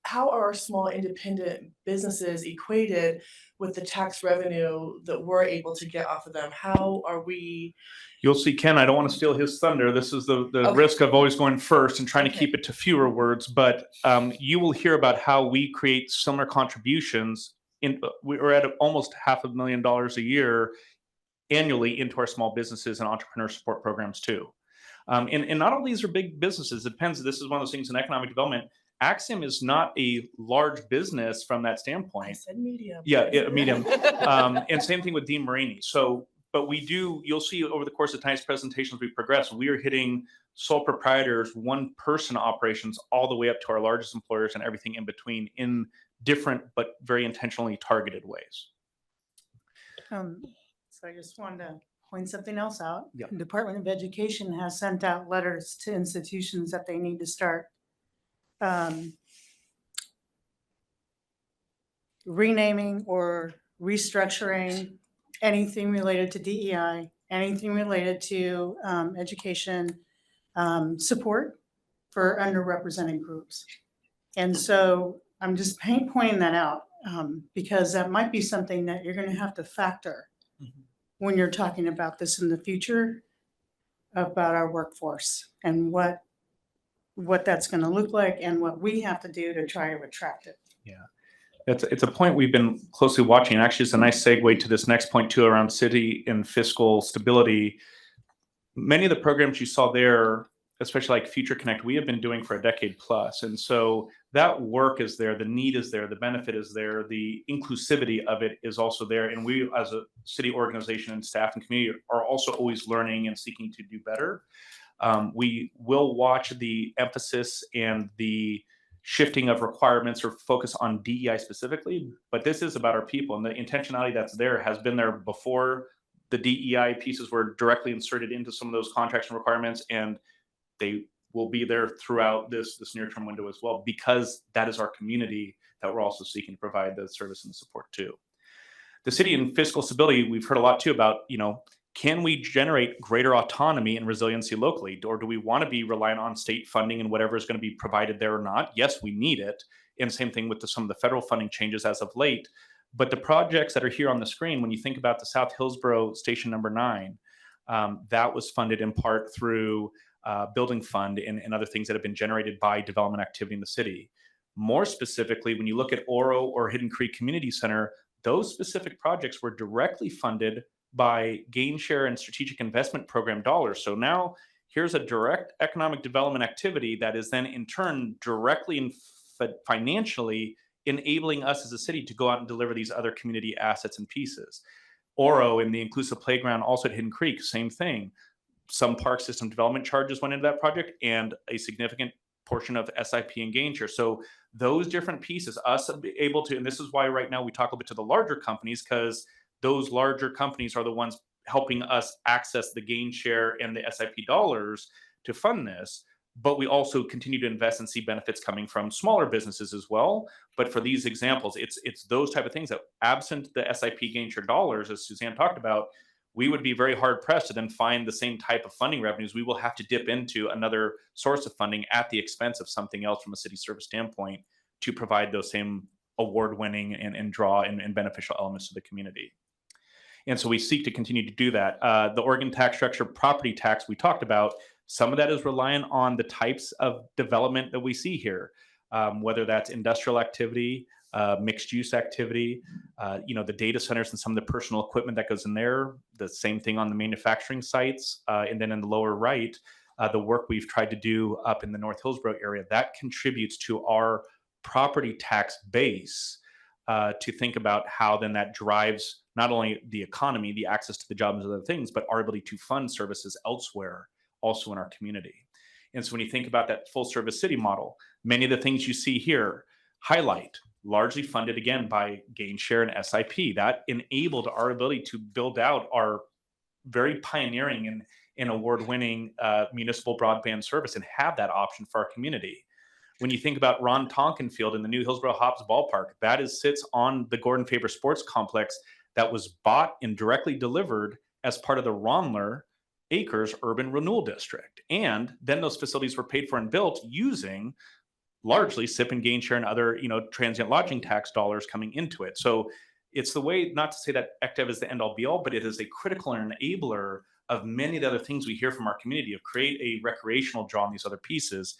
how are small independent businesses equated with the tax revenue that we're able to get off of them? How are we? You'll see, Ken, I don't want to steal his thunder. This is the Okay. risk of always going first and trying to Okay. keep it to fewer words. But you will hear about how we create similar contributions. We're at almost $500,000 a year annually into our small businesses and entrepreneur support programs too. And not all these are big businesses. It depends. This is one of those things in economic development. Axiom is not a large business from that standpoint. I said medium. Yeah, medium. And same thing with Dean Marini. So, but you'll see over the course of tonight's presentations, we progress. We are hitting sole proprietors, one person operations, all the way up to our largest employers and everything in between in different but very intentionally targeted ways. So I just wanted to point something else out. Yeah. The Department of Education has sent out letters to institutions that they need to start renaming or restructuring anything related to DEI, anything related to education support for underrepresented groups. And so I'm just pointing that out because that might be something that you're going to have to factor when you're talking about this in the future about our workforce and what that's going to look like and what we have to do to try to attract it. Yeah. It's a point we've been closely watching. Actually, it's a nice segue to this next point too around city and fiscal stability. Many of the programs you saw there, especially like Future Connect, we have been doing for a decade plus. And so that work is there, the need is there, the benefit is there, the inclusivity of it is also there. And we as a city organization and staff and community are also always learning and seeking to do better. We will watch the emphasis and the shifting of requirements or focus on DEI specifically, but this is about our people, and the intentionality that's there has been there before the DEI pieces were directly inserted into some of those contracts and requirements, and they will be there throughout this near-term window as well, because that is our community that we're also seeking to provide the service and the support to. The city and fiscal stability, we've heard a lot too about, can we generate greater autonomy and resiliency locally? Or do we want to be reliant on state funding and whatever is going to be provided there or not? Yes, we need it. And same thing with some of the federal funding changes as of late. But the projects that are here on the screen, when you think about the South Hillsboro Station number 9, that was funded in part through building fund and other things that have been generated by development activity in the city. More specifically, when you look at Oro or Hidden Creek Community Center, those specific projects were directly funded by gain share and strategic investment program dollars. So now here's a direct economic development activity that is then in turn directly and financially enabling us as a city to go out and deliver these other community assets and pieces. Oro and the inclusive playground also at Hidden Creek, same thing. Some park system development charges went into that project and a significant portion of SIP and gain share. So those different pieces, us able to, and this is why right now we talk a bit to the larger companies, because those larger companies are the ones helping us access the gain share and the SIP dollars to fund this. But we also continue to invest and see benefits coming from smaller businesses as well. But for these examples, it's those type of things that, absent the SIP gain share dollars, as Suzanne talked about, we would be very hard pressed to then find the same type of funding revenues. We will have to dip into another source of funding at the expense of something else from a city service standpoint to provide those same award-winning and draw and beneficial elements to the community. And so we seek to continue to do that. The Oregon tax structure, property tax, we talked about, some of that is reliant on the types of development that we see here, whether that's industrial activity, mixed use activity, the data centers and some of the personal equipment that goes in there, the same thing on the manufacturing sites. And then in the lower right, the work we've tried to do up in the North Hillsboro area, that contributes to our property tax base, to think about how then that drives not only the economy, the access to the jobs and other things, but our ability to fund services elsewhere, also in our community. And so when you think about that full service city model, many of the things you see here highlight largely funded again by gain share and SIP. That enabled our ability to build out our very pioneering and award-winning municipal broadband service and have that option for our community. When you think about Ron Tonkin Field in the new Hillsboro Hops ballpark, that sits on the Gordon Faber Sports Complex that was bought and directly delivered as part of the Ronler Acres Urban Renewal District. And then those facilities were paid for and built using largely SIP and gain share and other, transient lodging tax dollars coming into it. So it's the way, not to say that ECDEV is the end all be all, but it is a critical enabler of many of the other things we hear from our community, of create a recreational draw on these other pieces.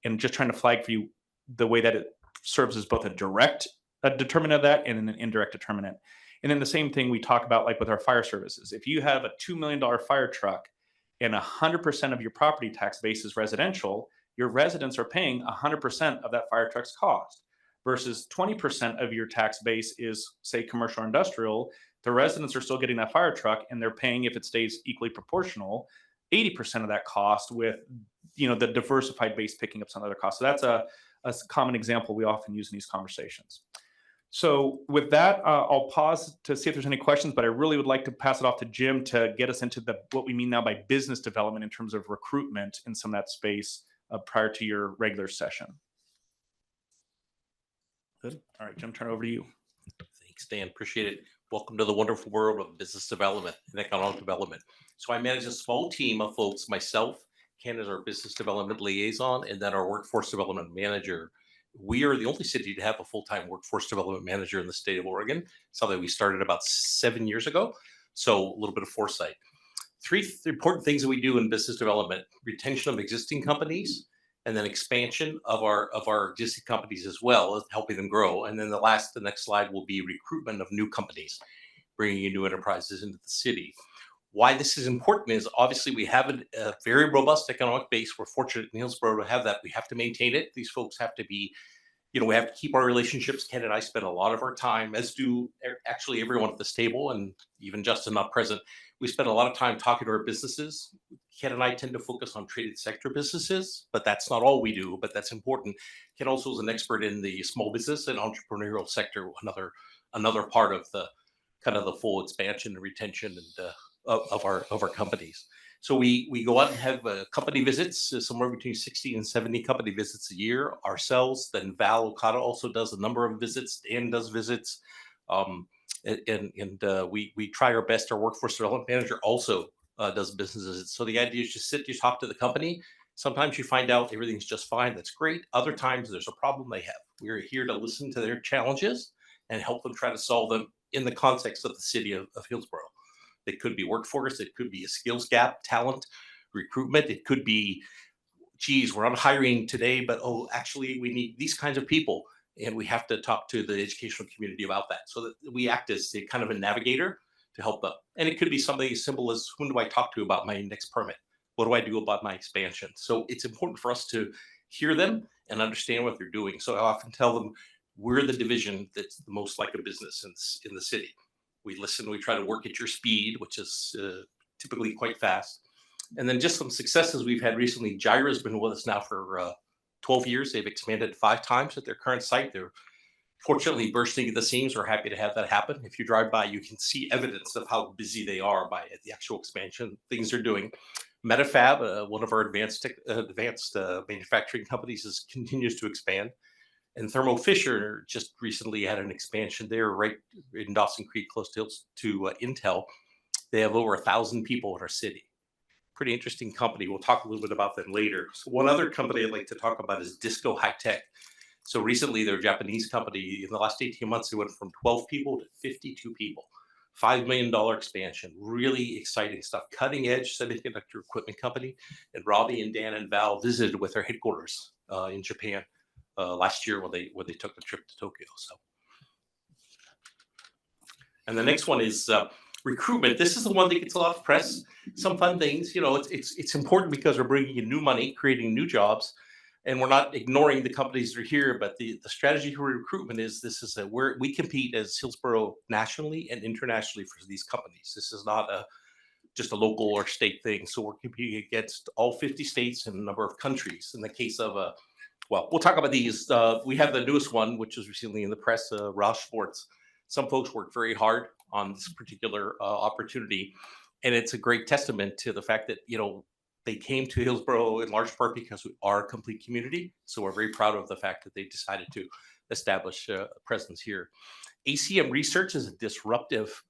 And just trying to flag for you the way that it serves as both a direct determinant of that and an indirect determinant. And then the same thing we talk about like with our fire services. If you have a $2 million fire truck and 100% of your property tax base is residential, your residents are paying 100% of that fire truck's cost, versus 20% of your tax base is, say, commercial or industrial. The residents are still getting that fire truck and they're paying, if it stays equally proportional, 80% of that cost, with the diversified base picking up some other costs. So that's a common example we often use in these conversations. So with that, I'll pause to see if there's any questions, but I really would like to pass it off to Jim to get us into what we mean now by business development in terms of recruitment in some of that space prior to your regular session. Good. All right, Jim, turn it over to you. Thanks, Dan. Appreciate it. Welcome to the wonderful world of business development and economic development. So I manage a small team of folks, myself, Ken is our business development liaison, and then our workforce development manager. We are the only city to have a full-time workforce development manager in the state of Oregon, something we started about 7 years ago. So a little bit of foresight. Three important things that we do in business development: retention of existing companies, and then expansion of our existing companies as well as helping them grow. And then the next slide will be recruitment of new companies, bringing in new enterprises into the city. Why this is important is obviously we have a very robust economic base. We're fortunate in Hillsboro to have that. We have to maintain it. These folks have to be, we have to keep our relationships. Ken and I spend a lot of our time, as do actually everyone at this table, and even Justin not present. We spend a lot of time talking to our businesses. Ken and I tend to focus on traded sector businesses, but that's not all we do, but that's important. Ken also is an expert in the small business and entrepreneurial sector, another part of the kind of the full expansion and retention and of our companies. So we go out and have company visits, somewhere between 60 and 70 company visits a year ourselves. Then Val Okada also does a number of visits. Dan does visits. We try our best. Our workforce development manager also does business visits. So the idea is just sit, you talk to the company. Sometimes you find out everything's just fine. That's great. Other times there's a problem they have. We're here to listen to their challenges and help them try to solve them in the context of the city of Hillsboro. It could be workforce. It could be a skills gap, talent, recruitment. It could be, geez, we're not hiring today, but oh, actually we need these kinds of people. And we have to talk to the educational community about that. So that we act as a kind of a navigator to help them. And it could be something as simple as, whom do I talk to about my next permit? What do I do about my expansion? So it's important for us to hear them and understand what they're doing. So I often tell them, we're the division that's the most like a business in the city. We listen, we try to work at your speed, which is typically quite fast. And then just some successes we've had recently. Gyra's been with us now for 12 years. They've expanded 5 times at their current site. They're fortunately bursting at the seams. We're happy to have that happen. If you drive by, you can see evidence of how busy they are by the actual expansion things they're doing. Metafab, one of our advanced manufacturing companies, continues to expand. And Thermo Fisher just recently had an expansion there right in Dawson Creek, close to Intel. They have over 1,000 people in our city. Pretty interesting company. We'll talk a little bit about them later. So one other company I'd like to talk about is Disco High Tech. So recently, they're a Japanese company. In the last 18 months, they went from 12 people to 52 people. $5 million expansion, really exciting stuff. Cutting edge semiconductor equipment company. And Robbie and Dan and Val visited with their headquarters in Japan last year when they took the trip to Tokyo. So, and the next one is recruitment. This is the one that gets a lot of press. Some fun things. You know, it's important because we're bringing in new money, creating new jobs, and we're not ignoring the companies that are here. But the strategy for recruitment is where we compete as Hillsboro nationally and internationally for these companies. This is not just a local or state thing. So we're competing against all 50 states and a number of countries. In the case of well, we'll talk about these. We have the newest one, which was recently in the press, Roush Sports. Some folks worked very hard on this particular opportunity, and it's a great testament to the fact that, you know, they came to Hillsboro in large part because we are a complete community. So we're very proud of the fact that they decided to establish a presence here. ACM Research is a disruptive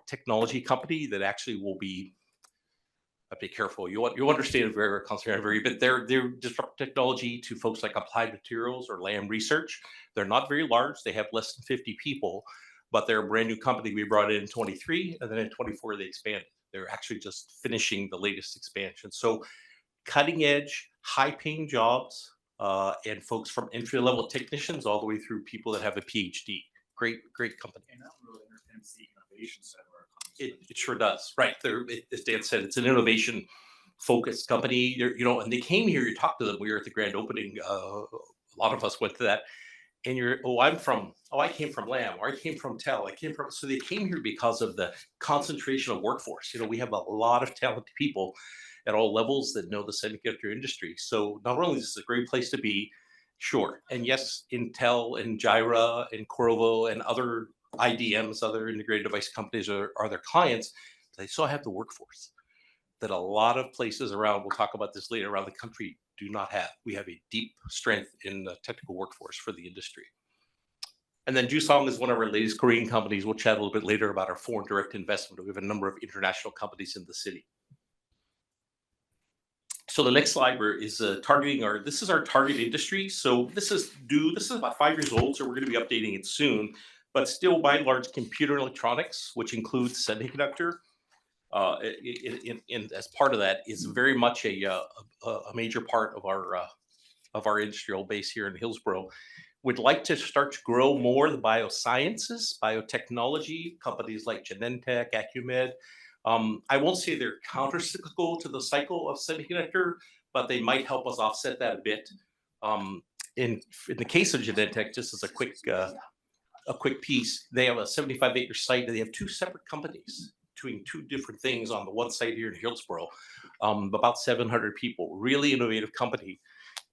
technology company that actually will be, have to be careful. You understand very, very concentrated, but they're disruptive technology to folks like Applied Materials or Lam Research. They're not very large. They have less than 50 people, but they're a brand new company we brought in 23, and then in 24 they expanded. They're actually just finishing the latest expansion. So cutting edge, high paying jobs, and folks from entry level technicians all the way through people that have a PhD. Great company. And that really underpins the innovation center. It sure does. Right. As Dan said, it's an innovation focused company. You know, and they came here, you talked to them. We were at the grand opening. A lot of us went to that. And I came from Lam, or I came from Tel, so they came here because of the concentration of workforce. You know, we have a lot of talented people at all levels that know the semiconductor industry. So not only is this a great place to be, sure. And yes, Intel and Gyra and Corvo and other IDMs, other integrated device companies are their clients, but they still have the workforce that a lot of places around, we'll talk about this later, around the country do not have. We have a deep strength in the technical workforce for the industry. And then Jusong is one of our latest Korean companies. We'll chat a little bit later about our foreign direct investment. We have a number of international companies in the city. So the next slide is targeting this is our target industry. So this is about 5 years old, so we're going to be updating it soon, but still by and large computer electronics, which includes semiconductor. As part of that is very much a major part of our industrial base here in Hillsboro. We'd like to start to grow more the biosciences, biotechnology, companies like Genentech, Acumed. I won't say they're counter-cyclical to the cycle of semiconductor, but they might help us offset that a bit. In the case of Genentech, just as a quick piece, they have a 75-acre site, and they have 2 separate companies doing 2 different things on the one site here in Hillsboro, about 700 people, really innovative company.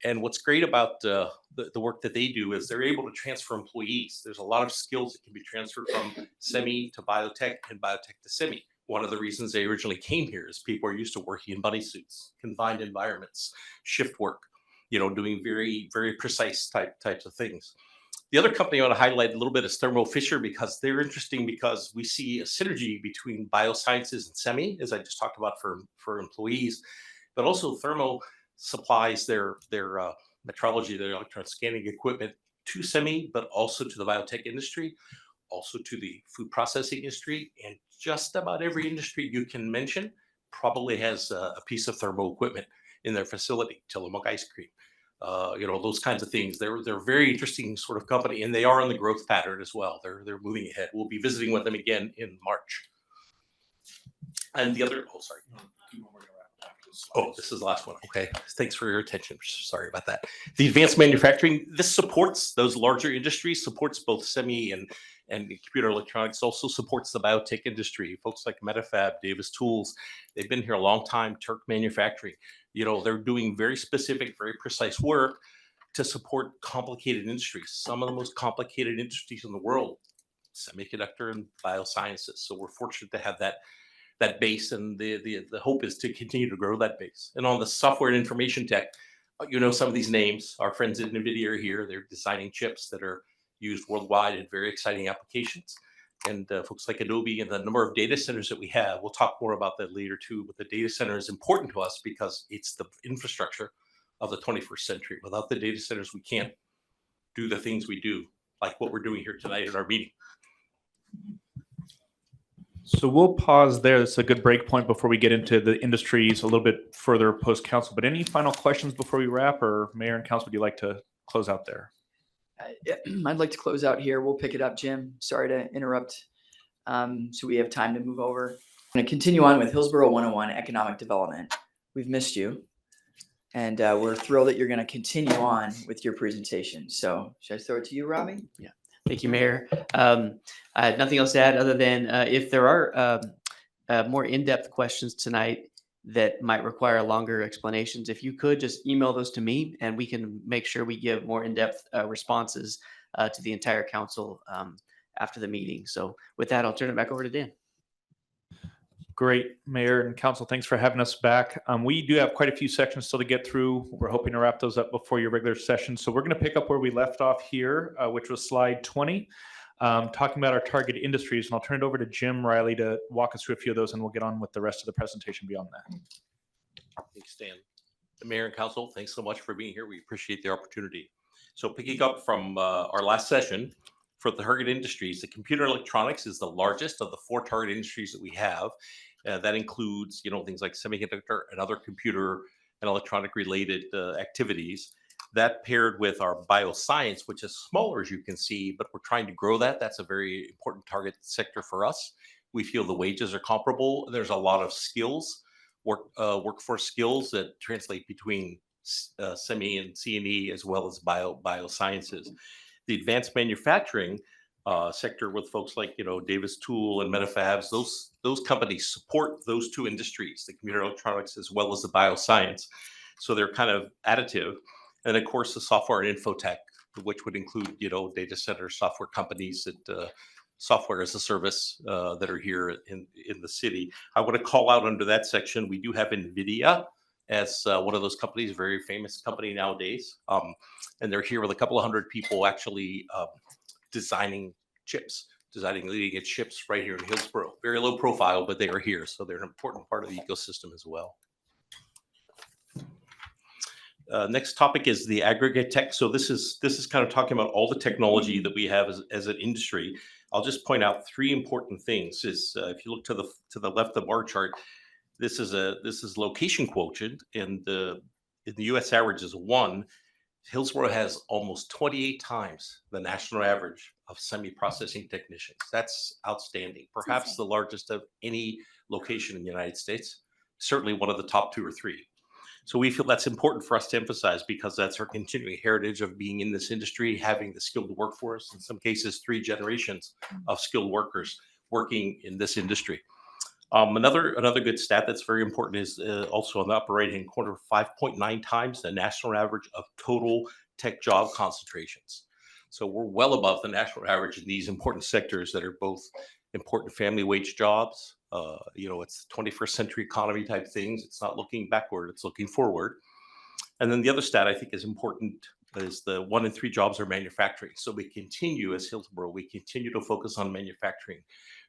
And what's great about the work that they do is they're able to transfer employees. There's a lot of skills that can be transferred from semi to biotech and biotech to semi. One of the reasons they originally came here is people are used to working in bunny suits, confined environments, shift work, doing very, very precise types of things. The other company I want to highlight a little bit is Thermo Fisher, because they're interesting because we see a synergy between biosciences and semi, as I just talked about for employees, but also Thermo supplies their metrology, their electron scanning equipment to semi, but also to the biotech industry, also to the food processing industry, and just about every industry you can mention probably has a piece of Thermo equipment in their facility. Tillamook ice cream, those kinds of things. They're very interesting sort of company, and they are on the growth pattern as well. They're moving ahead. We'll be visiting with them again in March. And the other, sorry. Oh, this is the last one. Okay. Thanks for your attention. Sorry about that. The advanced manufacturing, this supports those larger industries, supports both semi and computer electronics, also supports the biotech industry. Folks like Metafab, Davis Tools, they've been here a long time. Turk Manufacturing, they're doing very specific, very precise work to support complicated industries. Some of the most complicated industries in the world, semiconductor and biosciences. So we're fortunate to have that base, and the hope is to continue to grow that base. And on the software and information tech, some of these names. Our friends at NVIDIA are here. They're designing chips that are used worldwide in very exciting applications. And folks like Adobe and the number of data centers that we have, we'll talk more about that later too, but the data center is important to us because it's the infrastructure of the 21st century. Without the data centers, we can't do the things we do, like what we're doing here tonight in our meeting. So we'll pause there. It's a good break point before we get into the industries a little bit further post-council. But any final questions before we wrap, or Mayor and Council, would you like to close out there? I'd like to close out here. We'll pick it up, Jim. Sorry to interrupt. So we have time to move over. I'm going to continue on with Hillsboro 101, Economic Development. We've missed you. And we're thrilled that you're going to continue on with your presentation. So should I throw it to you, Robbie? Yeah. Thank you, Mayor. I had nothing else to add other than if there are more in-depth questions tonight that might require longer explanations, if you could just email those to me, and we can make sure we give more in-depth responses to the entire council after the meeting. So with that, I'll turn it back over to Dan. Great, Mayor and Council. Thanks for having us back. We do have quite a few sections still to get through. We're hoping to wrap those up before your regular session. So we're going to pick up where we left off here, which was slide 20, talking about our target industries. And I'll turn it over to Jim Riley to walk us through a few of those, and we'll get on with the rest of the presentation beyond that. Thanks, Dan. The Mayor and Council, thanks so much for being here. We appreciate the opportunity. So picking up from our last session, for the target industries, the computer electronics is the largest of the 4 target industries that we have. That includes, things like semiconductor and other computer and electronic related activities. That paired with our bioscience, which is smaller, as you can see, but we're trying to grow that. That's a very important target sector for us. We feel the wages are comparable. There's a lot of skills, workforce skills that translate between semi and C&E as well as biosciences. The advanced manufacturing sector with folks like Davis Tool and Metafabs, those companies support those 2 industries, the computer electronics as well as the bioscience. So they're kind of additive. And of course, the software and infotech, which would include data center software companies that software as a service that are here in the city. I want to call out under that section, we do have NVIDIA as one of those companies, a very famous company nowadays. And they're here with a couple of hundred people actually designing leading edge chips right here in Hillsboro. Very low profile, but they are here. So they're an important part of the ecosystem as well. Next topic is the aggregate tech. So this is kind of talking about all the technology that we have as an industry. I'll just point out 3 important things. If you look to the left of the bar chart, this is location quotient, and the U.S. average is 1. Hillsboro has almost 28 times the national average of semi-processing technicians. That's outstanding. Perhaps the largest of any location in the United States. Certainly one of the top 2 or 3. So we feel that's important for us to emphasize because that's our continuing heritage of being in this industry, having the skilled workforce, in some cases 3 generations of skilled workers working in this industry. Another good stat that's very important is also on the upper right-hand corner, 5.9 times the national average of total tech job concentrations. So we're well above the national average in these important sectors that are both important family wage jobs. It's 21st century economy type things. It's not looking backward, it's looking forward. And then the other stat I think is important is the 1 in 3 jobs are manufacturing. So we continue as Hillsboro, we continue to focus on manufacturing,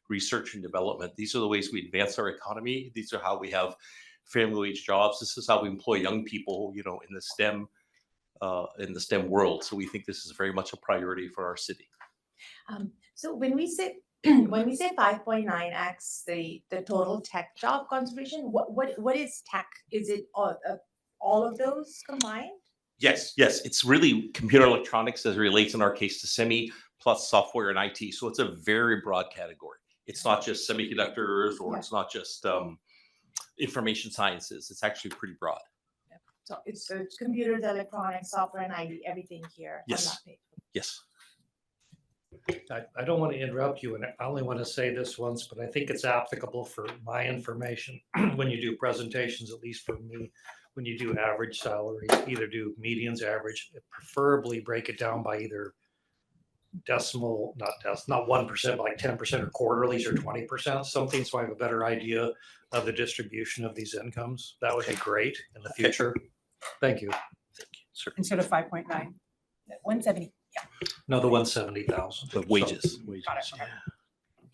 research and development. These are the ways we advance our economy. These are how we have family wage jobs. This is how we employ young people, in the STEM world. So we think this is very much a priority for our city. So when we say 5.9x the total tech job conservation, what is tech? Is it all of those combined? Yes. It's really computer electronics as it relates in our case to semi plus software and IT. So it's a very broad category. It's not just semiconductors or it's not just information sciences. It's actually pretty broad. So it's computers, electronics, software, and IT, everything here on that page. Yes. I don't want to interrupt you, and I only want to say this once, but I think it's applicable for my information when you do presentations, at least for me, when you do average salaries, either do medians, average, preferably break it down by either decimal, not 1%, but like 10% or quarterlies or 20%, something, so I have a better idea of the distribution of these incomes. That would be great in the future. Thank you. Sir. Instead of 5.9, 170. Yeah. No, the 170,000. The wages. Got it. Okay.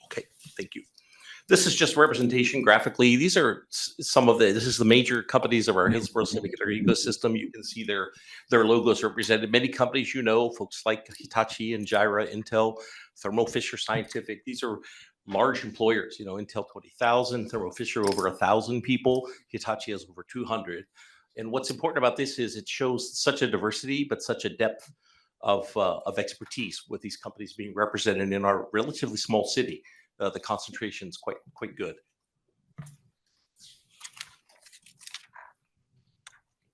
Okay, thank you. This is just representation graphically. These are this is the major companies of our Hillsboro semiconductor ecosystem. You can see their logos represented. Many companies, folks like Hitachi and Jira, Intel, Thermo Fisher Scientific. These are large employers, Intel 20,000, Thermo Fisher over 1,000 people, Hitachi has over 200. And what's important about this is it shows such a diversity, but such a depth of expertise with these companies being represented in our relatively small city. The concentration is quite good.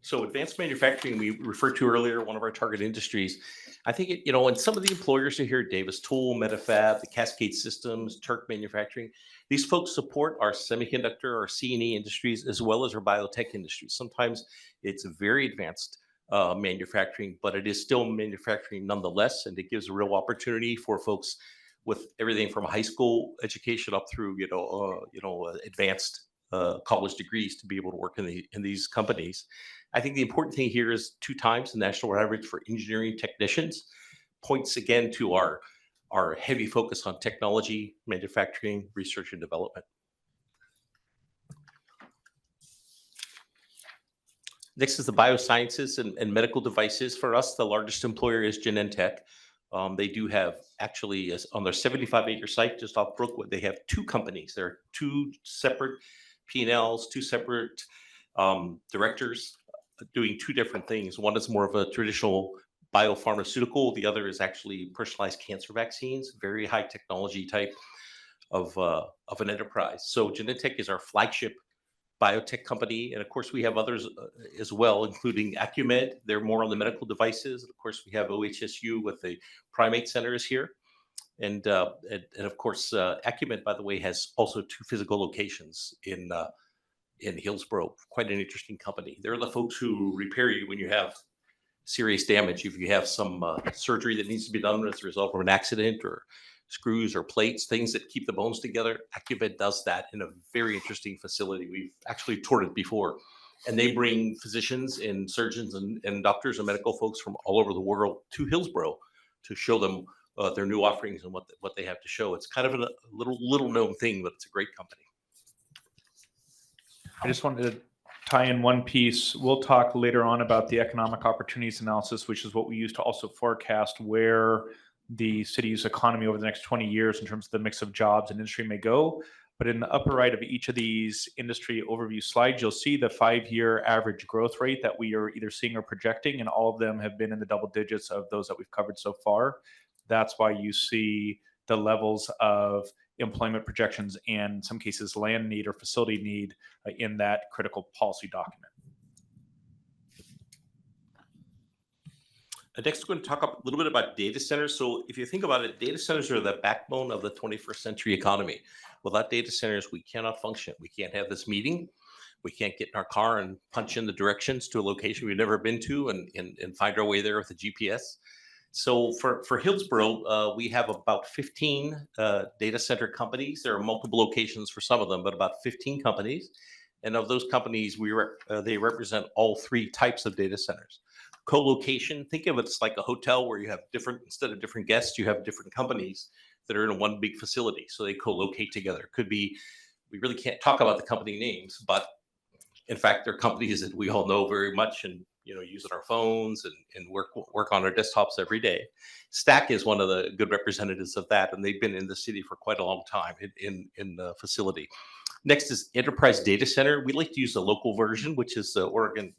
So advanced manufacturing, we referred to earlier, one of our target industries. I think, and some of the employers are here, Davis Tool, Metafab, the Cascade Systems, Turk Manufacturing. These folks support our semiconductor, our C&E industries, as well as our biotech industries. Sometimes it's very advanced manufacturing, but it is still manufacturing nonetheless, and it gives a real opportunity for folks with everything from high school education up through advanced college degrees to be able to work in these companies. I think the important thing here is 2 times the national average for engineering technicians. Points again to our heavy focus on technology, manufacturing, research and development. Next is the biosciences and medical devices. For us, the largest employer is Genentech. They do have actually on their 75-acre site just off Brookwood, they have 2 companies. There are 2 separate P&Ls, 2 separate directors doing 2 different things. One is more of a traditional biopharmaceutical. The other is actually personalized cancer vaccines, very high technology type of an enterprise. So Genentech is our flagship biotech company. And of course, we have others as well, including Acumed. They're more on the medical devices. Of course, we have OHSU with the primate centers here. And of course, Acumed, by the way, has also 2 physical locations in Hillsboro. Quite an interesting company. They're the folks who repair you when you have serious damage. If you have some surgery that needs to be done as a result of an accident or screws or plates, things that keep the bones together. Acumed does that in a very interesting facility. We've actually toured it before. And they bring physicians and surgeons and doctors and medical folks from all over the world to Hillsboro to show them their new offerings and what they have to show. It's kind of a little known thing, but it's a great company. I just wanted to tie in one piece. We'll talk later on about the economic opportunities analysis, which is what we use to also forecast where the city's economy over the next 20 years in terms of the mix of jobs and industry may go. But in the upper right of each of these industry overview slides, you'll see the 5-year average growth rate that we are either seeing or projecting, and all of them have been in the double digits of those that we've covered so far. That's why you see the levels of employment projections and in some cases land need or facility need in that critical policy document. Next, we're going to talk a little bit about data centers. So if you think about it, data centers are the backbone of the 21st century economy. Without data centers, we cannot function. We can't have this meeting. We can't get in our car and punch in the directions to a location we've never been to and find our way there with a GPS. So for Hillsboro, we have about 15 data center companies. There are multiple locations for some of them, but about 15 companies. And of those companies, they represent all three types of data centers. Co-location, think of it as like a hotel where you have instead of different guests, you have different companies that are in one big facility. So they co-locate together. Could be, we really can't talk about the company names, but in fact, they're companies that we all know very much and use on our phones and work on our desktops every day. Stack is one of the good representatives of that, and they've been in the city for quite a long time in the facility. Next is Enterprise Data Center. We like to use the local version, which is the Oregon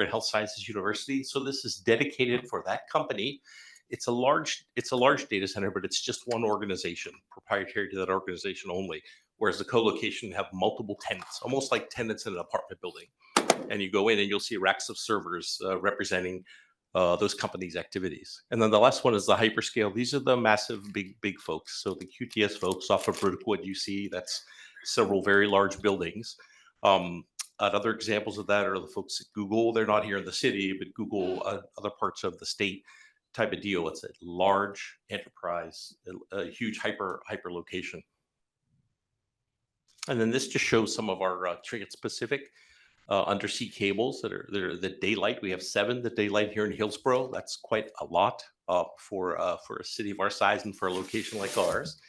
Health Sciences University. So this is dedicated for that company. It's a large data center, but it's just one organization, proprietary to that organization only. Whereas the co-location have multiple tenants, almost like tenants in an apartment building. And you go in and you'll see racks of servers representing those companies' activities. And then the last one is the hyperscale. These are the massive, big folks. So the QTS folks off of Brookwood, you see that's several very large buildings. Other examples of that are the folks at Google. They're not here in the city, but Google, other parts of the state type of deal. It's a large enterprise, a huge hyper location. And then this just shows some of our Triget-specific undersea cables that are the daylight. We have 7 that daylight here in Hillsboro. That's quite a lot for a city of our size and for a location like ours.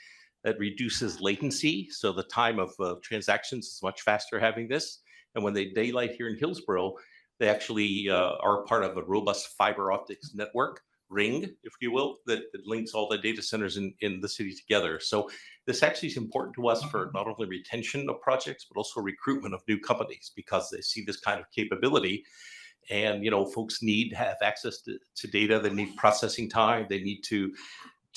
That reduces latency, so the time of transactions is much faster having this. And when they daylight here in Hillsboro, they actually are part of a robust fiber optics network ring, if you will, that links all the data centers in the city together. So this actually is important to us for not only retention of projects, but also recruitment of new companies because they see this kind of capability. And folks need to have access to data. They need processing time. They need to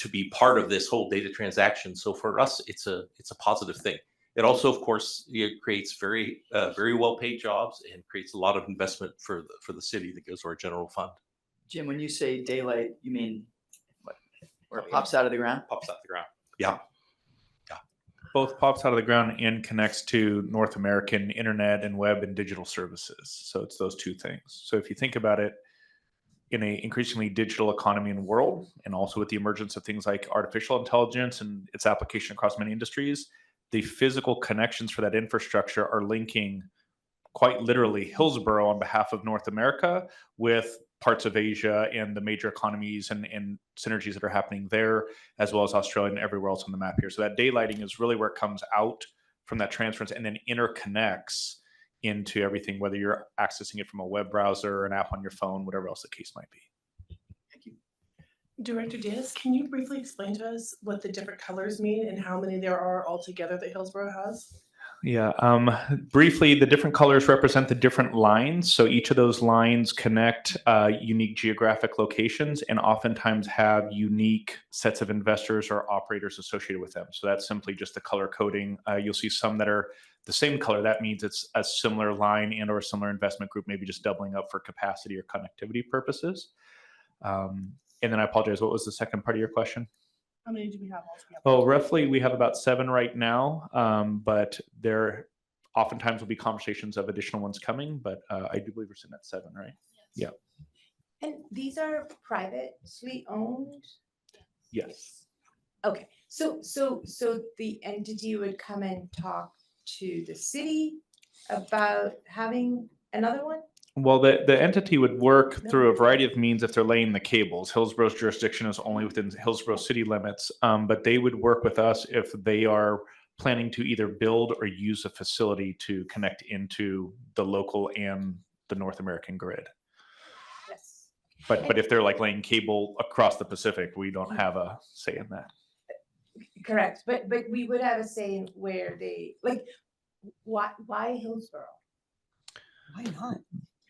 be part of this whole data transaction. So for us, it's a positive thing. It also, of course, creates very well-paid jobs and creates a lot of investment for the city that goes to our general fund. Jim, when you say daylight, you mean what? Where it pops out of the ground? Pops out the ground. Yeah. Both pops out of the ground and connects to North American internet and web and digital services. So it's those two things. So if you think about it, in an increasingly digital economy and world, and also with the emergence of things like artificial intelligence and its application across many industries, the physical connections for that infrastructure are linking quite literally Hillsboro on behalf of North America with parts of Asia and the major economies and synergies that are happening there, as well as Australia and everywhere else on the map here. So that daylighting is really where it comes out from that transference and then interconnects into everything, whether you're accessing it from a web browser, an app on your phone, whatever else the case might be. Thank you. Director Diaz, can you briefly explain to us what the different colors mean and how many there are altogether that Hillsboro has? Yeah, briefly, the different colors represent the different lines. So each of those lines connect unique geographic locations and oftentimes have unique sets of investors or operators associated with them. So that's simply just the color coding. You'll see some that are the same color. That means it's a similar line and or a similar investment group, maybe just doubling up for capacity or connectivity purposes. And then I apologize, what was the second part of your question? How many do we have altogether? Oh, roughly we have about 7 right now, but there oftentimes will be conversations of additional ones coming, but I do believe we're sitting at 7, right? Yes. Yeah. And these are privately owned? Yes. Okay, so the entity would come and talk to the city about having another one? Well, the entity would work through a variety of means if they're laying the cables. Hillsboro's jurisdiction is only within Hillsboro city limits, but they would work with us if they are planning to either build or use a facility to connect into the local and the North American grid. Yes. But if they're like laying cable across the Pacific, we don't have a say in that. Correct, but we would have a say in where they, like, why Hillsboro? Why not?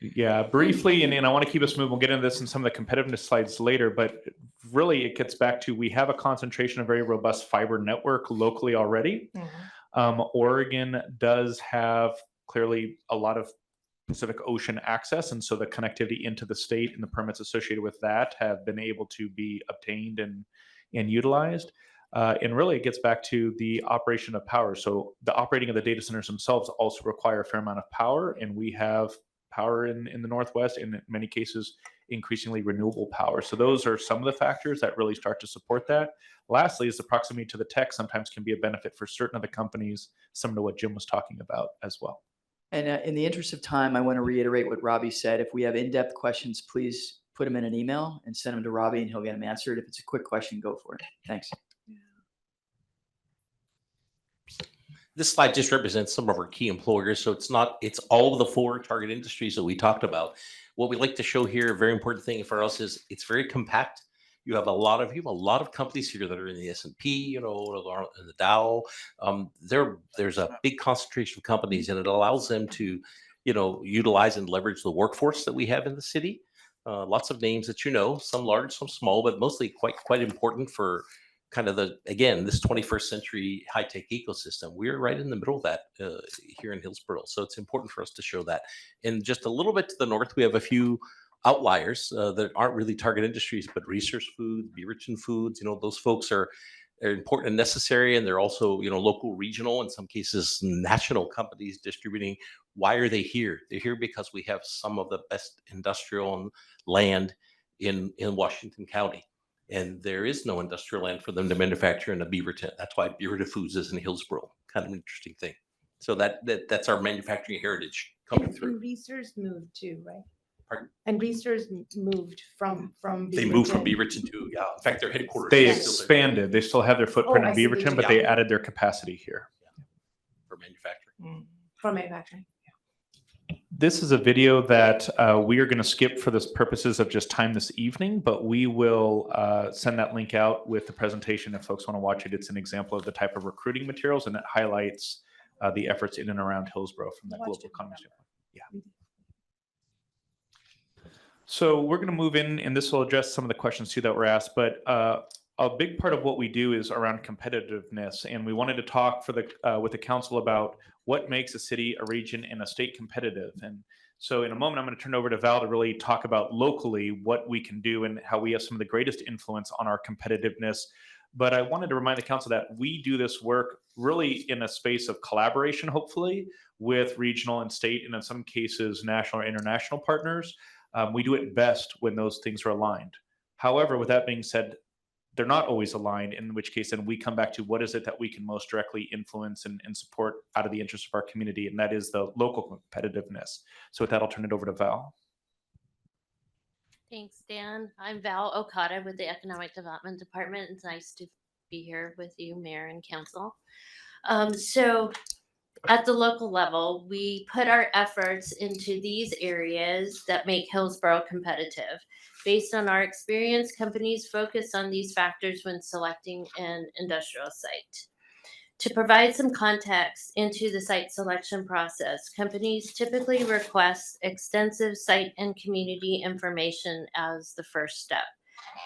Yeah, briefly, and I want to keep us moving. We'll get into this in some of the competitiveness slides later, but really it gets back to we have a concentration of very robust fiber network locally already. Mm-hmm. Oregon does have clearly a lot of Pacific Ocean access, and so the connectivity into the state and the permits associated with that have been able to be obtained and utilized. And really, it gets back to the operation of power. So the operating of the data centers themselves also require a fair amount of power, and we have power in the Northwest, and in many cases increasingly renewable power. So those are some of the factors that really start to support that. Lastly, is the proximity to the tech sometimes can be a benefit for certain of the companies, similar to what Jim was talking about as well. And in the interest of time, I want to reiterate what Robbie said. If we have in-depth questions, please put them in an email and send them to Robbie and he'll get them answered. If it's a quick question, go for it. Thanks. This slide just represents some of our key employers. So it's all of the 4 target industries that we talked about. What we like to show here, a very important thing for us is it's very compact. You have a lot of companies here that are in the S&P, in the Dow. There's a big concentration of companies, and it allows them to, utilize and leverage the workforce that we have in the city. Lots of names that some large, some small, but mostly quite important for kind of this 21st century high-tech ecosystem. We're right in the middle of that here in Hillsboro. So it's important for us to show that. And just a little bit to the north, we have a few outliers that aren't really target industries, but research food, Beaverton Foods, those folks are important and necessary. And they're also, local, regional, in some cases, national companies distributing. Why are they here? They're here because we have some of the best industrial land in Washington County. And there is no industrial land for them to manufacture in a Beaverton. That's why Beaverton Foods is in Hillsboro. Kind of an interesting thing. So that's our manufacturing heritage coming through. And Reesers moved too, right? Pardon? And Reesers moved from Beaverton. They moved from Beaverton to, in fact, their headquarters. They is still there expanded. They still have their footprint Oh, in I see. Beaverton, but they added their capacity here. for manufacturing. For manufacturing. This is a video that we are going to skip for the purposes of just time this evening, but we will send that link out with the presentation if folks want to watch it. It's an example of the type of recruiting materials, and it highlights the efforts in and around Hillsboro from that global economy standpoint. Yeah. So we're going to move in, and this will address some of the questions too that were asked, but a big part of what we do is around competitiveness, and we wanted to talk with the council about what makes a city, a region, and a state competitive. And so in a moment, I'm going to turn over to Val to really talk about locally what we can do and how we have some of the greatest influence on our competitiveness. But I wanted to remind the council that we do this work really in a space of collaboration, hopefully, with regional and state, and in some cases, national or international partners. We do it best when those things are aligned. However, with that being said, they're not always aligned, in which case then we come back to what is it that we can most directly influence and support out of the interest of our community, and that is the local competitiveness. So with that, I'll turn it over to Val. Thanks, Dan. I'm Val Okada with the Economic Development Department. It's nice to be here with you, Mayor and Council. So at the local level, we put our efforts into these areas that make Hillsboro competitive. Based on our experience, companies focus on these factors when selecting an industrial site. To provide some context into the site selection process, companies typically request extensive site and community information as the first step.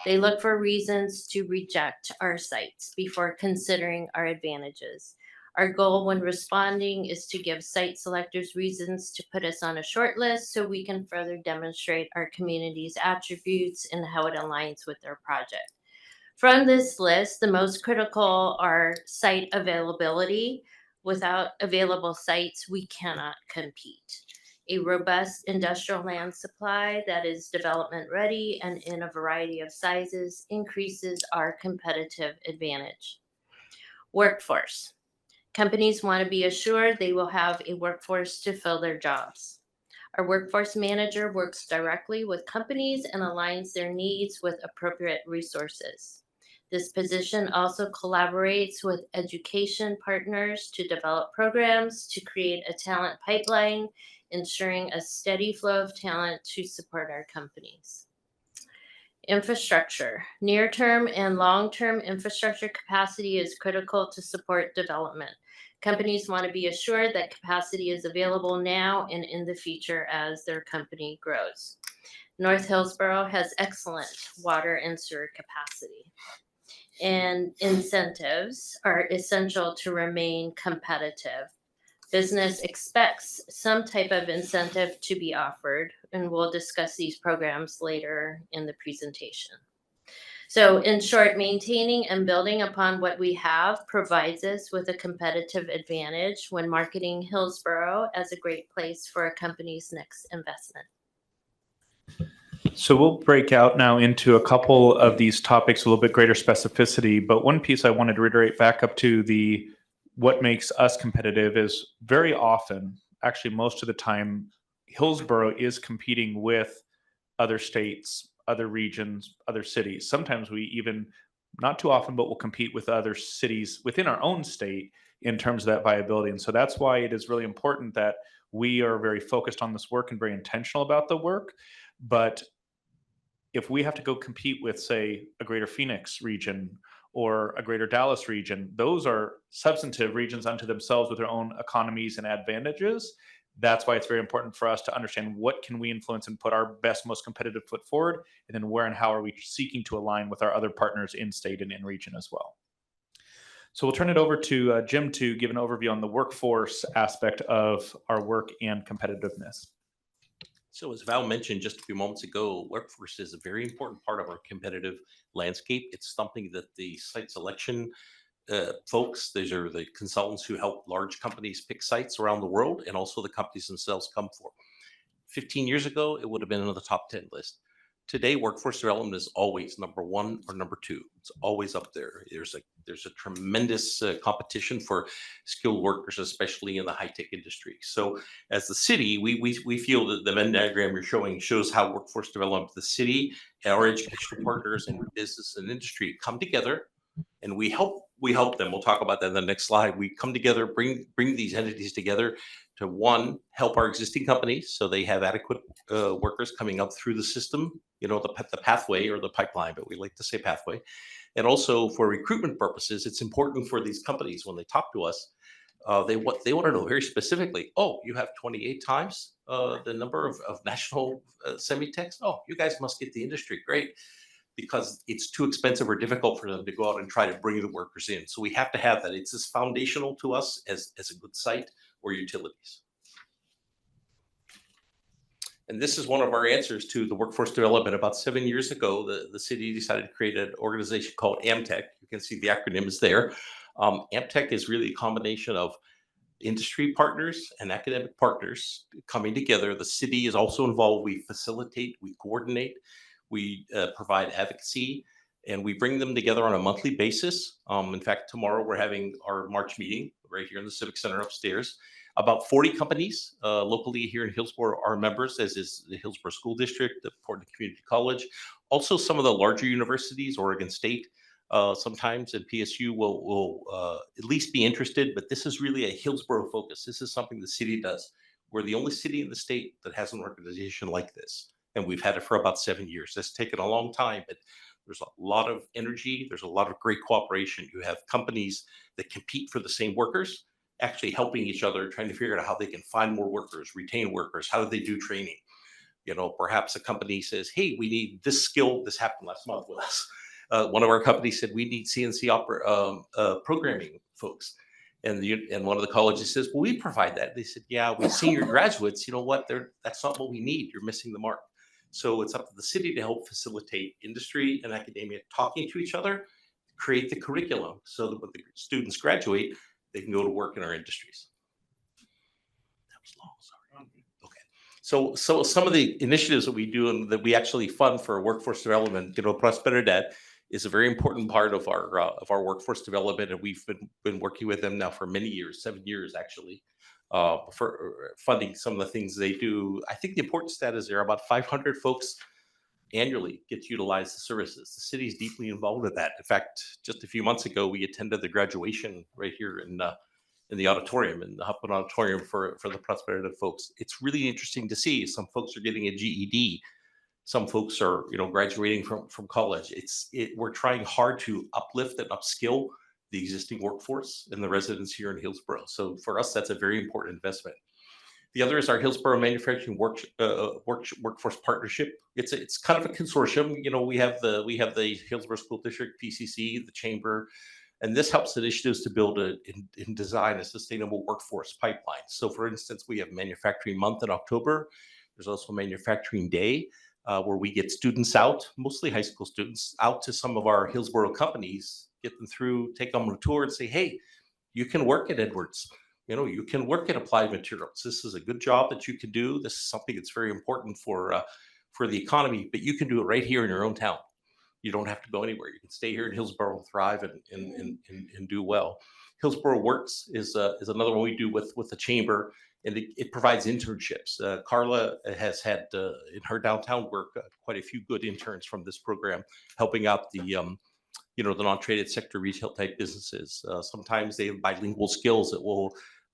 They look for reasons to reject our sites before considering our advantages. Our goal when responding is to give site selectors reasons to put us on a short list so we can further demonstrate our community's attributes and how it aligns with their project. From this list, the most critical are site availability. Without available sites, we cannot compete. A robust industrial land supply that is development ready and in a variety of sizes increases our competitive advantage. Workforce. Companies want to be assured they will have a workforce to fill their jobs. Our workforce manager works directly with companies and aligns their needs with appropriate resources. This position also collaborates with education partners to develop programs to create a talent pipeline, ensuring a steady flow of talent to support our companies. Infrastructure. Near-term and long-term infrastructure capacity is critical to support development. Companies want to be assured that capacity is available now and in the future as their company grows. North Hillsboro has excellent water and sewer capacity. And incentives are essential to remain competitive. Business expects some type of incentive to be offered, and we'll discuss these programs later in the presentation. So in short, maintaining and building upon what we have provides us with a competitive advantage when marketing Hillsboro as a great place for a company's next investment. So we'll break out now into a couple of these topics, a little bit greater specificity. But one piece I wanted to reiterate back up to the what makes us competitive is very often, actually most of the time, Hillsboro is competing with other states, other regions, other cities. Sometimes we even, not too often, but we'll compete with other cities within our own state in terms of that viability. And so that's why it is really important that we are very focused on this work and very intentional about the work. But if we have to go compete with, say, a greater Phoenix region or a greater Dallas region, those are substantive regions unto themselves with their own economies and advantages. That's why it's very important for us to understand what can we influence and put our best, most competitive foot forward, and then where and how are we seeking to align with our other partners in state and in region as well. So we'll turn it over to Jim to give an overview on the workforce aspect of our work and competitiveness. So as Val mentioned just a few moments ago, workforce is a very important part of our competitive landscape. It's something that the site selection folks, these are the consultants who help large companies pick sites around the world, and also the companies themselves come for. 15 years ago, it would have been on the top 10 list. Today, workforce development is always number 1 or number 2. It's always up there. There's a tremendous competition for skilled workers, especially in the high-tech industry. So as the city, we feel that the Venn diagram you're showing shows how workforce development, the city, our educational partners, and business and industry come together, and we help them. We'll talk about that in the next slide. We come together, bring these entities together to, one, help our existing companies so they have adequate workers coming up through the system, the pathway or the pipeline, but we like to say pathway. And also for recruitment purposes, it's important for these companies when they talk to us, they want to know very specifically, oh, you have 28 times the number of national semi-techs. Oh, you guys must get the industry. Great. Because it's too expensive or difficult for them to go out and try to bring the workers in. So we have to have that. It's as foundational to us as a good site or utilities. And this is one of our answers to the workforce development. About 7 years ago, the city decided to create an organization called AMTech. You can see the acronym is there. AMTech is really a combination of industry partners and academic partners coming together. The city is also involved. We facilitate, we coordinate, we provide advocacy, and we bring them together on a monthly basis. In fact, tomorrow we're having our March meeting right here in the Civic Center upstairs. About 40 companies locally here in Hillsboro are members, as is the Hillsboro School District, the Portland Community College. Also, some of the larger universities, Oregon State, sometimes, and PSU will at least be interested, but this is really a Hillsboro focus. This is something the city does. We're the only city in the state that has an organization like this, and we've had it for about 7 years. It's taken a long time, but there's a lot of energy. There's a lot of great cooperation. You have companies that compete for the same workers, actually helping each other, trying to figure out how they can find more workers, retain workers. How do they do training? Perhaps a company says, hey, we need this skill. This happened last month with us. One of our companies said, we need CNC programming folks. And one of the colleges says, well, we provide that. They said, yeah, we senior graduates, you know what? That's not what we need. You're missing the mark. So it's up to the city to help facilitate industry and academia talking to each other, create the curriculum so that when the students graduate, they can go to work in our industries. That was long, sorry. Okay. So some of the initiatives that we do and that we actually fund for workforce development, Prosperidad is a very important part of our workforce development, and we've been working with them now for many years, 7 years actually, for funding some of the things they do. I think the important stat is there are about 500 folks annually get to utilize the services. The city is deeply involved with that. In fact, just a few months ago, we attended the graduation right here in the auditorium, in the Huffman Auditorium for the Prosperity folks. It's really interesting to see. Some folks are getting a GED. Some folks are, graduating from college. We're trying hard to uplift and upskill the existing workforce and the residents here in Hillsboro. So for us, that's a very important investment. The other is our Hillsboro Manufacturing Workforce Partnership. It's kind of a consortium. We have the Hillsboro School District, PCC, the Chamber, and this helps initiatives to build and design a sustainable workforce pipeline. So, for instance, we have Manufacturing Month in October. There's also Manufacturing Day, where we get students out, mostly high school students, out to some of our Hillsboro companies, get them through, take them on a tour, and say, hey, you can work at Edwards. You can work at Applied Materials. This is a good job that you can do. This is something that's very important for for the economy, but you can do it right here in your own town. You don't have to go anywhere. You can stay here in Hillsboro and thrive and do well. Hillsboro Works is another one we do with the chamber, and it provides internships. Carla has had in her downtown work quite a few good interns from this program, helping out the the non-traded sector retail type businesses. Sometimes they have bilingual skills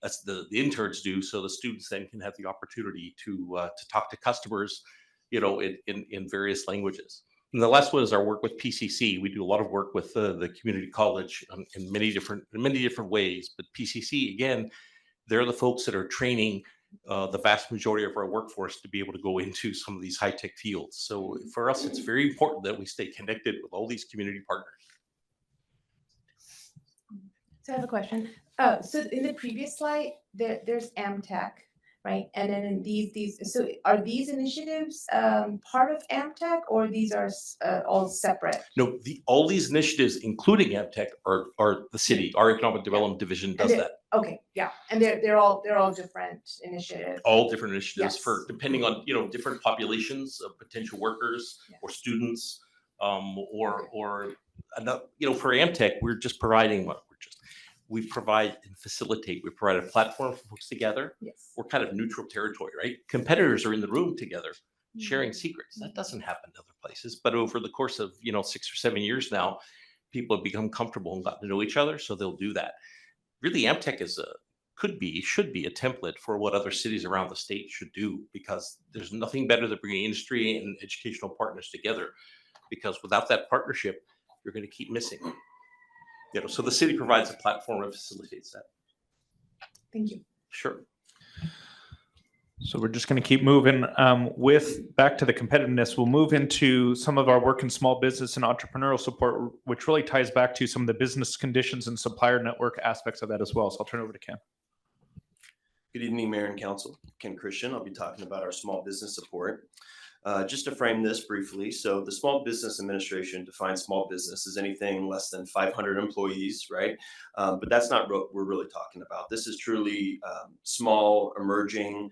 that's the interns do, so the students then can have the opportunity to talk to customers, in various languages. And the last one is our work with PCC. We do a lot of work with the community college in many different ways. But PCC, again, they're the folks that are training the vast majority of our workforce to be able to go into some of these high tech fields. So for us, it's very important that we stay connected with all these community partners. So I have a question. So in the previous slide, there's AmTech, right? And then in these, so are these initiatives part of AmTech, or these are all separate? No, all these initiatives, including AmTech, are the city. Our economic development division does that. Okay, yeah, and they're all different initiatives. All different initiatives Yes. for depending on different populations of potential workers or students, or another, for AmTech, we're just providing we provide and facilitate. We provide a platform for folks together. Yes. We're kind of neutral territory, right? Competitors are in the room together, sharing secrets. That doesn't happen in other places. But over the course of 6 or 7 years now, people have become comfortable and gotten to know each other, so they'll do that. Really, AmTech should be a template for what other cities around the state should do, because there's nothing better than bringing industry and educational partners together. Because without that partnership, you're going to keep missing. So the city provides a platform and facilitates that. Thank you. Sure. So we're just going to keep moving with back to the competitiveness. We'll move into some of our work in small business and entrepreneurial support, which really ties back to some of the business conditions and supplier network aspects of that as well. So I'll turn it over to Ken. Good evening, Mayor and Council. Ken Christian. I'll be talking about our small business support. Just to frame this briefly, so the Small Business Administration defines small business as anything less than 500 employees, right? But that's not what we're really talking about. This is truly small, emerging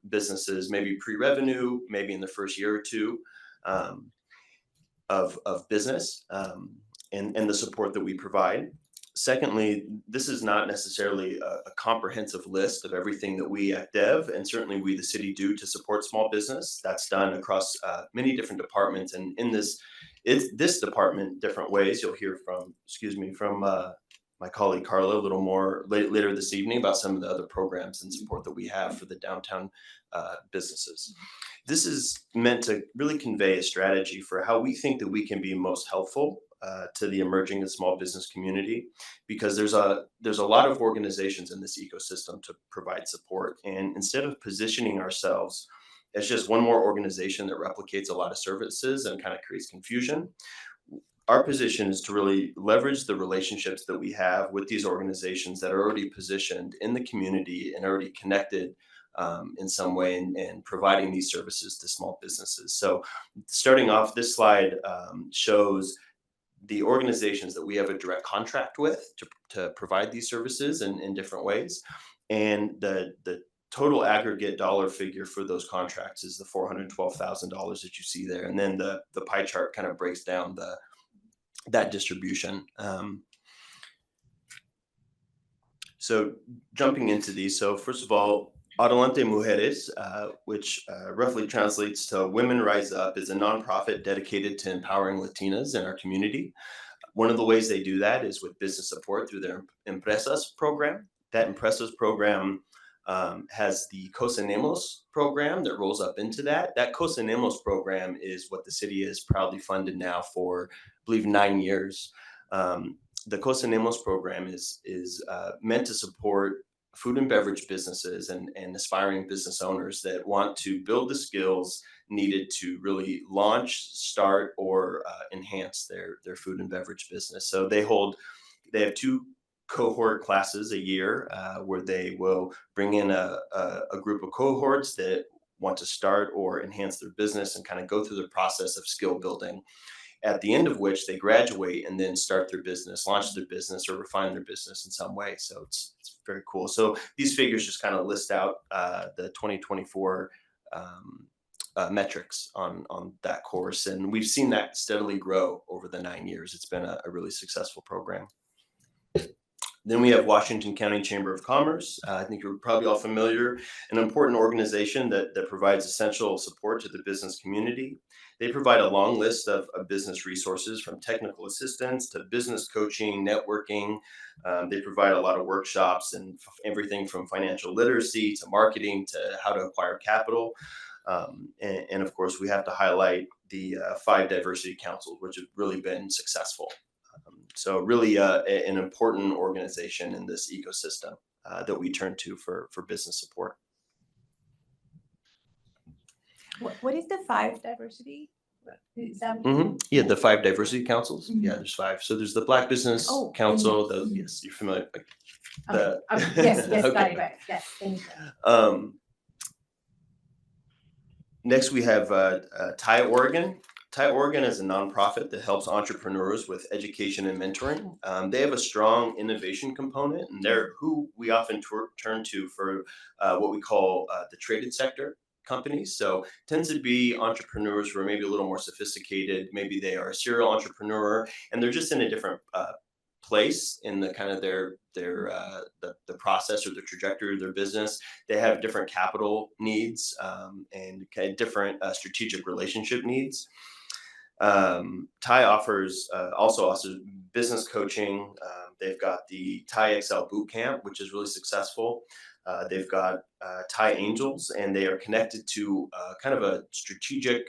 businesses, maybe pre-revenue, maybe in the first year or two of business, and the support that we provide. Secondly, this is not necessarily a comprehensive list of everything that we at Dev, and certainly we, the city, do to support small business. That's done across many different departments, and in this department, different ways. You'll hear from my colleague Carla a little more later this evening about some of the other programs and support that we have for the downtown businesses. This is meant to really convey a strategy for how we think that we can be most helpful to the emerging and small business community, because there's a lot of organizations in this ecosystem to provide support. And instead of positioning ourselves as just one more organization that replicates a lot of services and kind of creates confusion, our position is to really leverage the relationships that we have with these organizations that are already positioned in the community and already connected in some way and providing these services to small businesses. So starting off, this slide shows the organizations that we have a direct contract with to provide these services in different ways. And the total aggregate dollar figure for those contracts is the $412,000 that you see there. And then the pie chart kind of breaks down that distribution. So jumping into these, so first of all, Adelante Mujeres, which roughly translates to Women Rise Up, is a nonprofit dedicated to empowering Latinas in our community. One of the ways they do that is with business support through their Empresas program. That Empresas program has the Cocinemos program that rolls up into that. That Cocinemos program is what the city has proudly funded now for, I believe, 9 years. The Cocinemos program is meant to support food and beverage businesses and aspiring business owners that want to build the skills needed to really launch, start, or enhance their food and beverage business. So they have 2 cohort classes a year where they will bring in a group of cohorts that want to start or enhance their business and kind of go through the process of skill building, at the end of which they graduate and then start their business, launch their business, or refine their business in some way. So it's very cool. So these figures just kind of list out the 2024 metrics on that course. And we've seen that steadily grow over the 9 years. It's been a really successful program. Then we have Washington County Chamber of Commerce. I think you're probably all familiar, an important organization that provides essential support to the business community. They provide a long list of business resources, from technical assistance to business coaching, networking. They provide a lot of workshops and everything from financial literacy to marketing to how to acquire capital. And of course, we have to highlight the 5 diversity councils, which have really been successful. So really an important organization in this ecosystem that we turn to for business support. What is the 5 diversity? Is that Yeah, the 5 diversity councils. Yeah, there's 5. So there's the Black Business Council. Yes, you're familiar. Yes, Okay. got it, right. Yes, thank you. Next, we have TIE Oregon. TIE Oregon is a nonprofit that helps entrepreneurs with education and mentoring. They have a strong innovation component, and they're who we often turn to for what we call the traded sector companies. So tends to be entrepreneurs who are maybe a little more sophisticated. Maybe they are a serial entrepreneur, and they're just in a different place in the kind of the process or the trajectory of their business. They have different capital needs and kind of different strategic relationship needs. TIE also offers business coaching. They've got the TIE Excel Bootcamp, which is really successful. They've got TIE Angels, and they are connected to kind of a strategic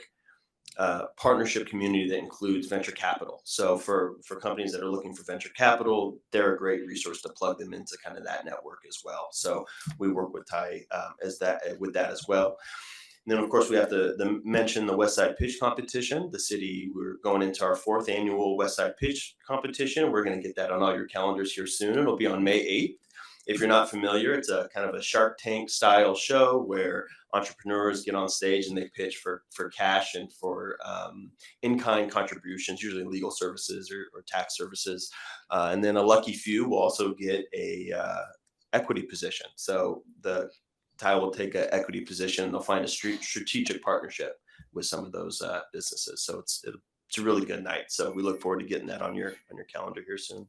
partnership community that includes venture capital. So for companies that are looking for venture capital, they're a great resource to plug them into kind of that network as well. So we work with TIE with that as well. And then, of course, we have to mention the Westside Pitch Competition. We're going into our 4th annual Westside Pitch Competition. We're going to get that on all your calendars here soon. It'll be on May 8th. If you're not familiar, it's a kind of a Shark Tank style show where entrepreneurs get on stage and they pitch for cash and for in-kind contributions, usually legal services or tax services. And then a lucky few will also get a equity position. So the TIE will take an equity position, and they'll find a strategic partnership with some of those businesses. So it's a really good night. So we look forward to getting that on your calendar here soon.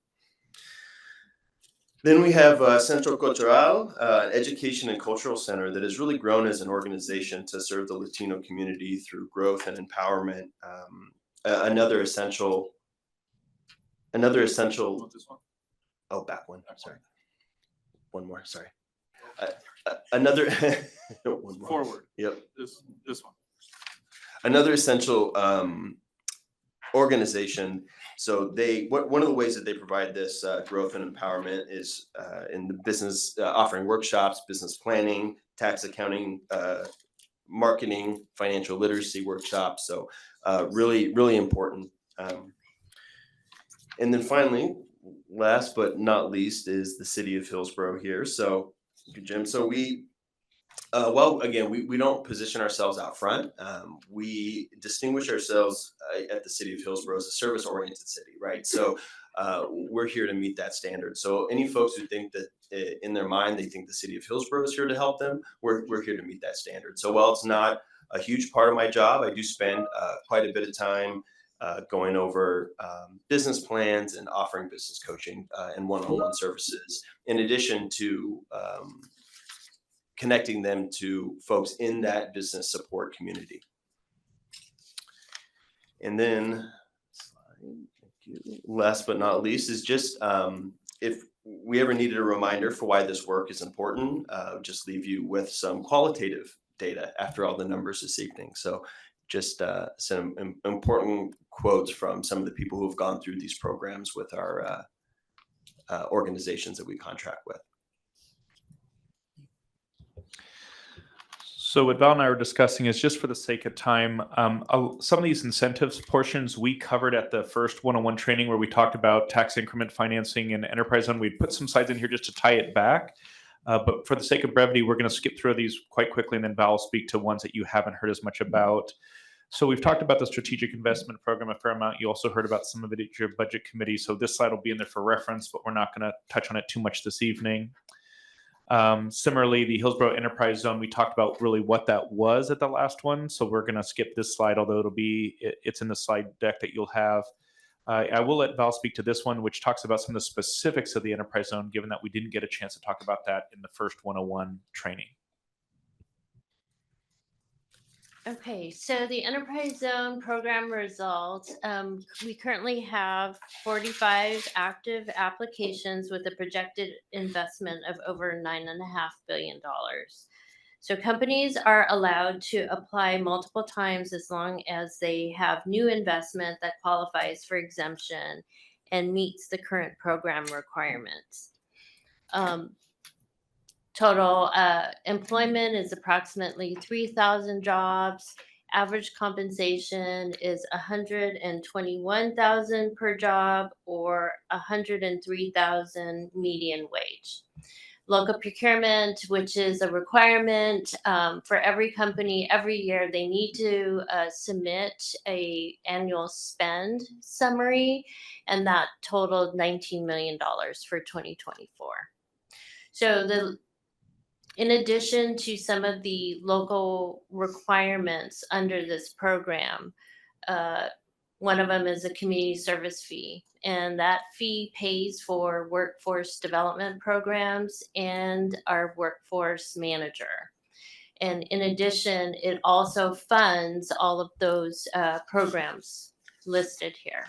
Then we have Centro Cultural, an education and cultural center that has really grown as an organization to serve the Latino community through growth and empowerment. Another essential. Oh, back one. Sorry. One more. Sorry. Another one more. Forward. Yep. This one. Another essential organization. So one of the ways that they provide this growth and empowerment is in the business, offering workshops, business planning, tax accounting, marketing, financial literacy workshops. So really, really important. And then finally, last but not least, is the city of Hillsboro here. So, Jim, so we don't position ourselves out front. We distinguish ourselves at the city of Hillsboro as a service-oriented city, right? So we're here to meet that standard. So any folks who think that in their mind they think the city of Hillsboro is here to help them, we're here to meet that standard. So while it's not a huge part of my job, I do spend quite a bit of time going over business plans and offering business coaching and one-on-one services, in addition to connecting them to folks in that business support community. And then, last but not least, is just if we ever needed a reminder for why this work is important, just leave you with some qualitative data after all the numbers this evening. So just some important quotes from some of the people who have gone through these programs with our organizations that we contract with. So what Val and I were discussing is, just for the sake of time, some of these incentives portions we covered at the first 101 training where we talked about tax increment financing and enterprise zone. We put some slides in here just to tie it back. But for the sake of brevity, we're going to skip through these quite quickly, and then Val will speak to ones that you haven't heard as much about. So we've talked about the strategic investment program a fair amount. You also heard about some of it at your budget committee. So this slide will be in there for reference, but we're not going to touch on it too much this evening. Similarly, the Hillsboro Enterprise Zone, we talked about really what that was at the last one. So we're going to skip this slide, although it's in the slide deck that you'll have. I will let Val speak to this one, which talks about some of the specifics of the Enterprise Zone, given that we didn't get a chance to talk about that in the first 101 training. Okay, so the Enterprise Zone program results, we currently have 45 active applications with a projected investment of over $9.5 billion. So companies are allowed to apply multiple times as long as they have new investment that qualifies for exemption and meets the current program requirements. Total employment is approximately 3,000 jobs. Average compensation is $121,000 per job, or $103,000 median wage. Local procurement, which is a requirement for every company every year, they need to submit a annual spend summary, and that totaled $19 million for 2024. So in addition to some of the local requirements under this program, one of them is a community service fee, and that fee pays for workforce development programs and our workforce manager. And in addition, it also funds all of those programs listed here.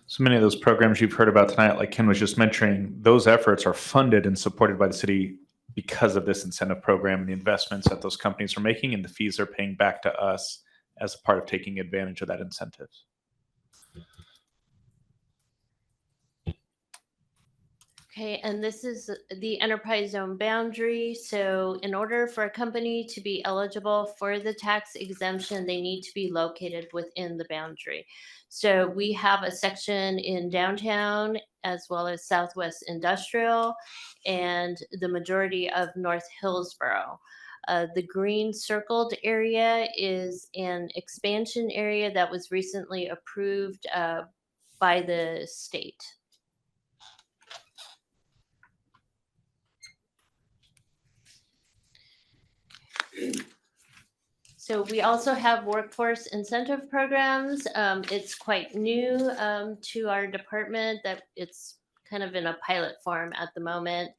So many of those programs you've heard about tonight, like Ken was just mentioning, those efforts are funded and supported by the city because of this incentive program and the investments that those companies are making and the fees they're paying back to us as a part of taking advantage of that incentive. Okay, and this is the enterprise zone boundary. So in order for a company to be eligible for the tax exemption, they need to be located within the boundary. So we have a section in downtown as well as Southwest Industrial and the majority of North Hillsboro. The green circled area is an expansion area that was recently approved by the state. So we also have workforce incentive programs. It's quite new to our department, that it's kind of in a pilot form at the moment.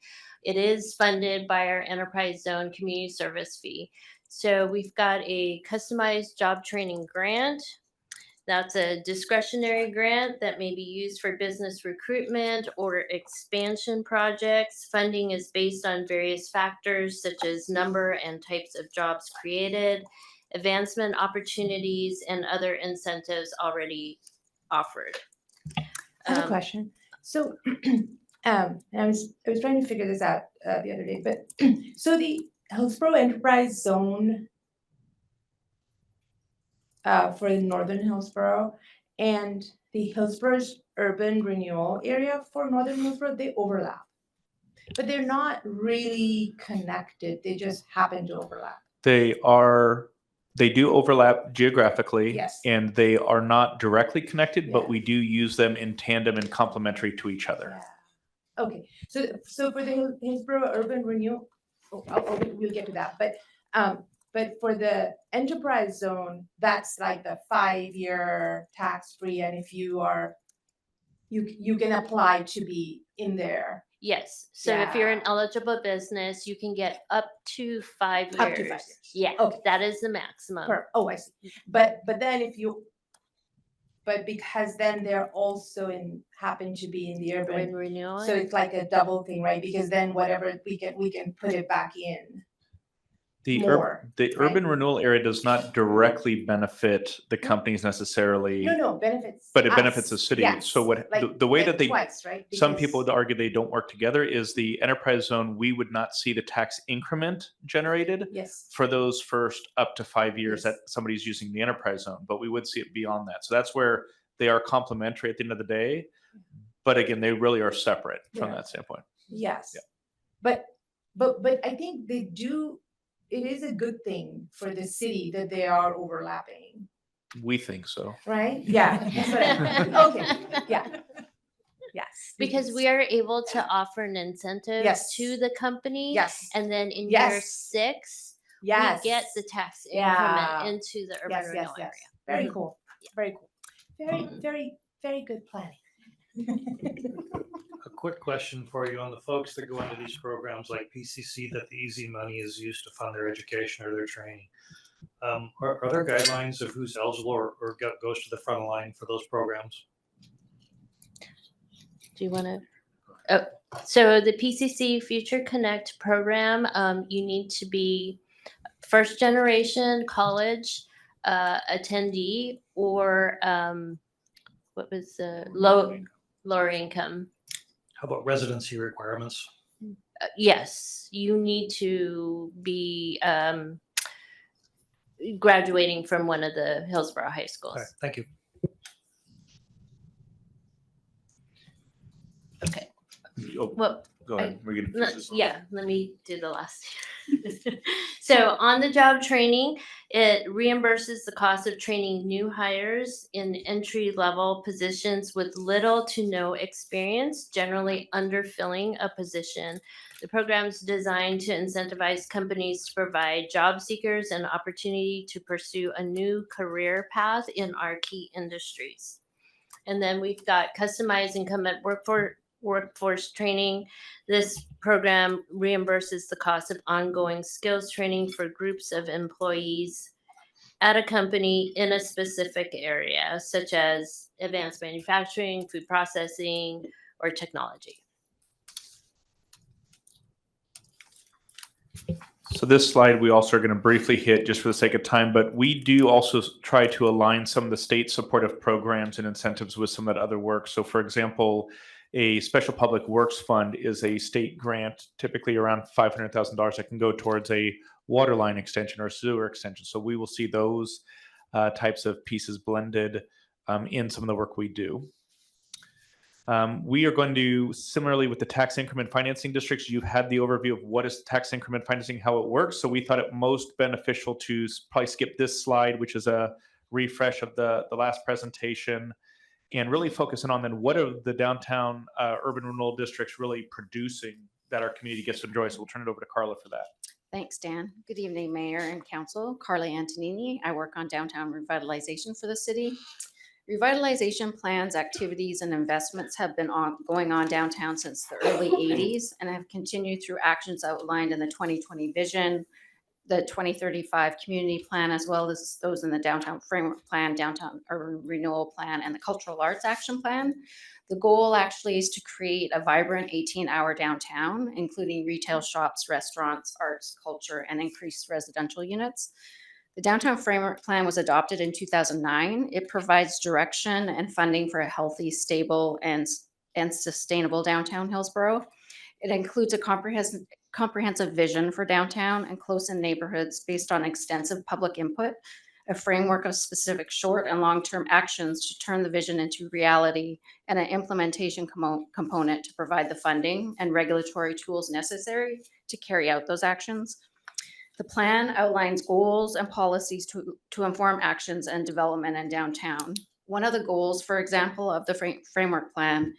It is funded by our enterprise zone community service fee. So we've got a customized job training grant. That's a discretionary grant that may be used for business recruitment or expansion projects. Funding is based on various factors such as number and types of jobs created, advancement opportunities, and other incentives already offered. I have a question. So I was trying to figure this out the other day, but so the Hillsboro Enterprise Zone for the Northern Hillsboro and the Hillsboro's urban renewal area for Northern Hillsboro, they overlap. But they're not really connected. They just happen to overlap. They do overlap geographically, Yes. and they are not directly connected, Yeah. but we do use them in tandem and complementary to each other. Yeah. Okay. So for the Hillsboro urban renewal, we'll get to that. But for the enterprise zone, that's like the 5-year tax-free, and if you are, you can apply to be in there. Yes. So if you're an Yeah. eligible business, you can get up to 5 years. Up to 5 years. Yeah. Okay. That is the maximum. Oh, I see. But then because then they're also happen to be in the Urban urban, renewal. so it's like a double thing, right? Because then whatever we can put it back in. The More, right? urban renewal area does not directly benefit the companies necessarily. No, benefits. But it us. benefits the city. Yes. So what Like, the way like that they twice, right? some Because- people would argue they don't work together is the enterprise zone, we would not see the tax increment generated Yes. for those first up to 5 years Yes. that somebody's using the enterprise zone, but we would see it beyond that. So that's where they are complementary at the end of the day. But again, they really are separate from Yeah. that standpoint. Yes. Yeah. But I think they do. It is a good thing for the city that they are overlapping, We think so. right? Yeah. That's what okay. Yeah. Yes. Because we are able to offer an incentive Yes. to the company. Yes. And then in year Yes. 6, Yes. we get the tax Yeah. increment into the urban Yes, renewal yes, yes. area. Very Mhm. cool. Very cool. Very good planning. A quick question for you on the folks that go into these programs like PCC, that the easy money is used to fund their education or their training. Are there guidelines of who's eligible or goes to the front line for those programs? Do you want to? Oh, so the PCC Future Connect program, you need to be first generation college attendee or what was the lower income. How about residency requirements? Yes, you need to be graduating from one of the Hillsboro high schools. All right, thank you. Okay. Oh, Well, go ahead. We're gonna finish this one. yeah, let me do the last. So on the job training, it reimburses the cost of training new hires in entry level positions with little to no experience, generally underfilling a position. The program is designed to incentivize companies to provide job seekers an opportunity to pursue a new career path in our key industries. And then we've got customized incumbent workforce training. This program reimburses the cost of ongoing skills training for groups of employees at a company in a specific area, such as advanced manufacturing, food processing, or technology. So this slide we also are going to briefly hit just for the sake of time, but we do also try to align some of the state supportive programs and incentives with some of that other work. So for example, a special public works fund is a state grant, typically around $500,000 that can go towards a water line extension or sewer extension. So we will see those types of pieces blended in some of the work we do. We are going to, similarly with the tax increment financing districts, you've had the overview of what is tax increment financing, how it works. So we thought it most beneficial to probably skip this slide, which is a refresh of the last presentation, and really focusing on then what are the downtown urban renewal districts really producing that our community gets to enjoy. So we'll turn it over to Carla for that. Thanks, Dan. Good evening, Mayor and Council. Carla Antonini. I work on downtown revitalization for the city. Revitalization plans, activities, and investments have been going on downtown since the early 80s and have continued through actions outlined in the 2020 vision, the 2035 community plan, as well as those in the downtown framework plan, downtown urban renewal plan, and the cultural arts action plan. The goal actually is to create a vibrant 18-hour downtown, including retail shops, restaurants, arts, culture, and increased residential units. The downtown framework plan was adopted in 2009. It provides direction and funding for a healthy, stable, and sustainable downtown Hillsboro. It includes a comprehensive vision for downtown and close-in neighborhoods based on extensive public input, a framework of specific short and long-term actions to turn the vision into reality, and an implementation component to provide the funding and regulatory tools necessary to carry out those actions. The plan outlines goals and policies to inform actions and development in downtown. One of the goals, for example, of the framework plan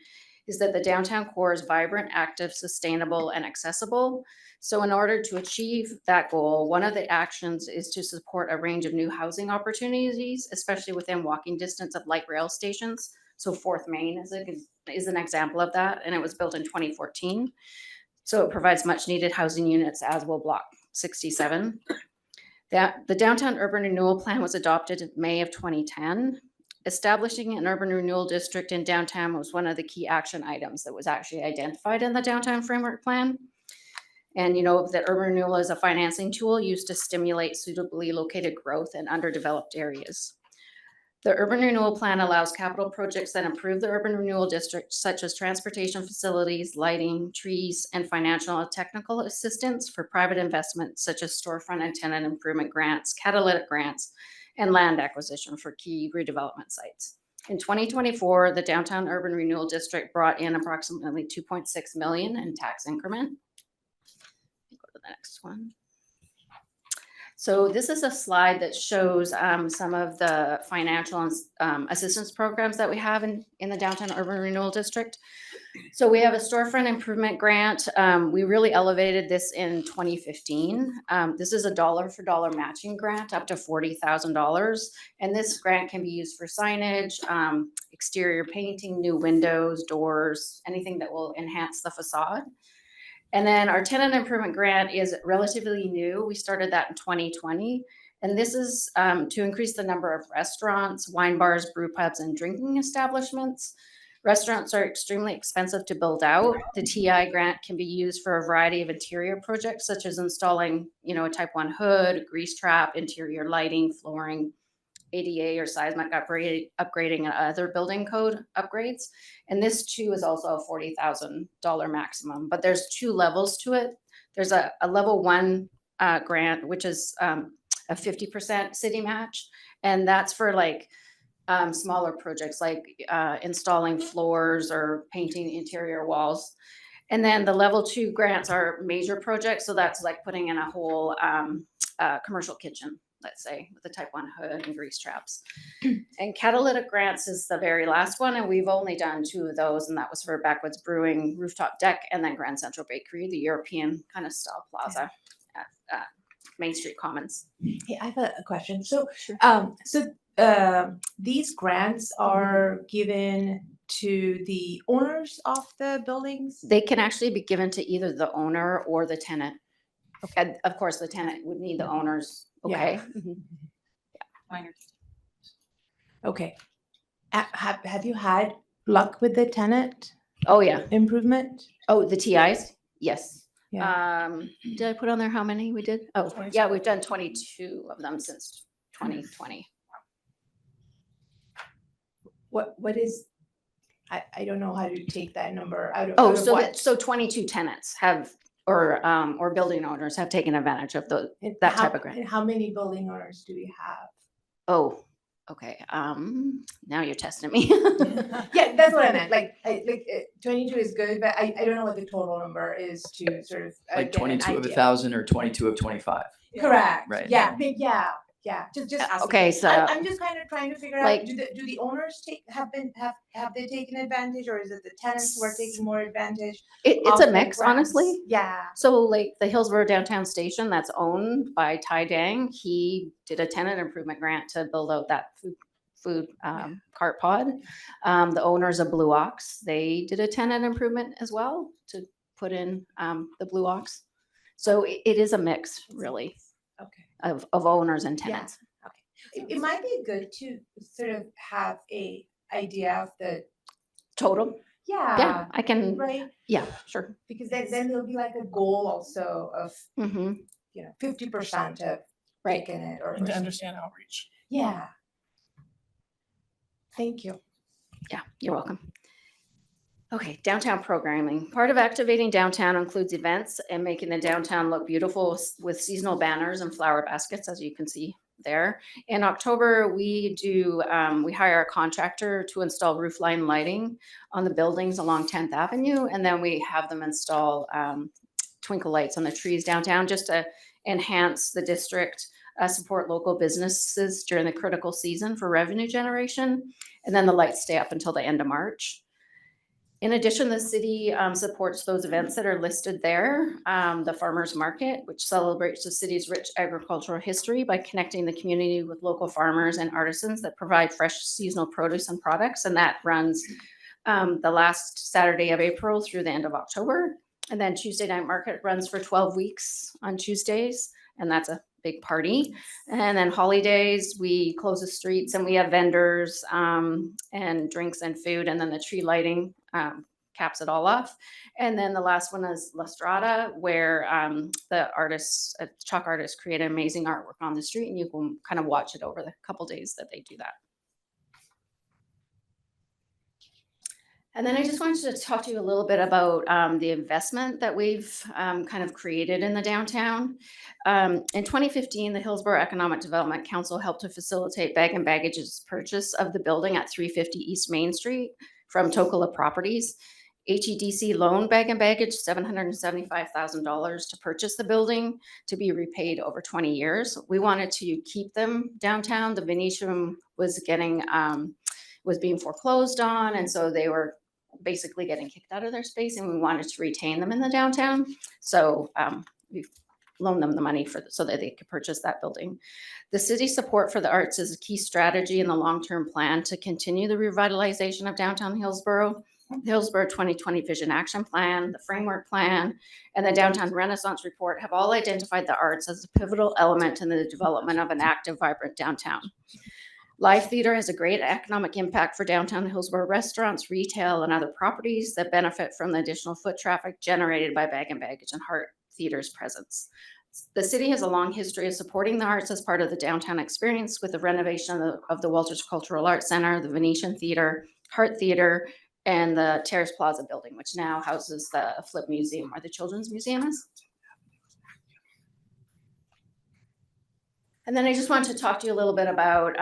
is that the downtown core is vibrant, active, sustainable, and accessible. So in order to achieve that goal, one of the actions is to support a range of new housing opportunities, especially within walking distance of light rail stations. So Fourth Main is an example of that, and it was built in 2014. So it provides much needed housing units, as will Block 67. The Downtown Urban Renewal Plan was adopted in May of 2010. Establishing an urban renewal district in downtown was one of the key action items that was actually identified in the Downtown Framework Plan. And you know that urban renewal is a financing tool used to stimulate suitably located growth in underdeveloped areas. The urban renewal plan allows capital projects that improve the urban renewal district, such as transportation facilities, lighting, trees, and financial and technical assistance for private investments, such as storefront and tenant improvement grants, catalytic grants, and land acquisition for key redevelopment sites. In 2024, the Downtown Urban Renewal District brought in approximately $2.6 million in tax increment. Go to the next one. So this is a slide that shows some of the financial assistance programs that we have in the Downtown Urban Renewal District. So we have a storefront improvement grant. We really elevated this in 2015. This is a dollar for dollar matching grant up to $40,000. And this grant can be used for signage, exterior painting, new windows, doors, anything that will enhance the facade. And then our tenant improvement grant is relatively new. We started that in 2020. And this is to increase the number of restaurants, wine bars, brew pubs, and drinking establishments. Restaurants are extremely expensive to build out. The TI grant can be used for a variety of interior projects, such as installing, a type 1 hood, grease trap, interior lighting, flooring, ADA or seismic upgrading, and other building code upgrades. And this too is also a $40,000 maximum, but there's 2 levels to it. There's a level 1 grant, which is a 50% city match. And that's for smaller projects like installing floors or painting interior walls. And then the level 2 grants are major projects. So that's like putting in a whole commercial kitchen, let's say, with a type 1 hood and grease traps. And catalytic grants is the very last one. And we've only done 2 of those. And that was for Backwoods Brewing, Rooftop Deck, and then Grand Central Bakery, the European kind of style plaza at Main Street Commons. Hey, I have a question. So, Sure. These grants are given to the owners of the buildings? They can actually be given to either the owner or the tenant. Okay. Of course, the tenant would need the owner's okay. Yeah. Okay. Have you had luck with the tenant Oh yeah. improvement? Oh, the TIs? Yes. Yeah. Did I put on there how many we did? Oh, yeah, we've done 22 of them since 2020. What is, I don't know how to take that number out of. Oh, out of what? so 22 tenants have, or building owners have taken advantage of And that how- type of grant. And how many building owners do we have? Oh, okay. Now you're testing me. Yeah, that's what I meant. 22 is good, but I don't know what the total number is to sort of Like get an 22 of idea. 1,000 or 22 of 25. Correct. Right. Yeah. Just asking. Okay, so I'm just kind of trying to figure like- out, do the owners have they taken advantage, or is it the tenants who are taking more advantage? it's of a the mix, grants? honestly. Yeah. So like the Hillsboro Downtown Station that's owned by Tai Dang, he did a tenant improvement grant to build out that food cart pod. The owners of Blue Ox, they did a tenant improvement as well to put in the Blue Ox. So it is a mix really Okay. of owners and tenants. It might be good to sort of have a idea of the Total? Yeah, I can, right, yeah, sure. because then there'll be like a goal also of Mm-hmm. 50% of Right. taking it or And to something. understand outreach. Yeah. Thank you. Yeah, you're welcome. Okay, downtown programming. Part of activating downtown includes events and making the downtown look beautiful with seasonal banners and flower baskets, as you can see there. In October, we hire a contractor to install roofline lighting on the buildings along 10th Avenue, and then we have them install twinkle lights on the trees downtown just to enhance the district, support local businesses during the critical season for revenue generation. And then the lights stay up until the end of March. In addition, the city supports those events that are listed there. The Farmers Market, which celebrates the city's rich agricultural history by connecting the community with local farmers and artisans that provide fresh seasonal produce and products. And that runs the last Saturday of April through the end of October. And then Tuesday Night Market runs for 12 weeks on Tuesdays. And that's a big party. And then holidays, we close the streets and we have vendors and drinks and food. And then the tree lighting caps it all off. And then the last one is La Strada, where the artists, chalk artists, create amazing artwork on the street, and you can kind of watch it over the couple days that they do that. And then I just wanted to talk to you a little bit about the investment that we've kind of created in the downtown. In 2015, the Hillsboro Economic Development Council helped to facilitate Bag and Baggage's purchase of the building at 350 East Main Street from Tocola Properties. HEDC loaned Bag and Baggage $775,000 to purchase the building to be repaid over 20 years. We wanted to keep them downtown. The Venetian was getting was being foreclosed on, and so they were basically getting kicked out of their space, and we wanted to retain them in the downtown. So we've loaned them the money so that they could purchase that building. The city's support for the arts is a key strategy in the long-term plan to continue the revitalization of downtown Hillsboro. The Hillsboro 2020 Vision Action Plan, the Framework Plan, and the Downtown Renaissance Report have all identified the arts as a pivotal element in the development of an active, vibrant downtown. Live theater has a great economic impact for downtown Hillsboro restaurants, retail, and other properties that benefit from the additional foot traffic generated by Bag and Baggage and Heart Theater's presence. The city has a long history of supporting the arts as part of the downtown experience with the renovation of the Walters Cultural Arts Center, the Venetian Theater, Heart Theater, and the Terrace Plaza building, which now houses the Flip Museum, where the Children's Museum is. And then I just wanted to talk to you a little bit about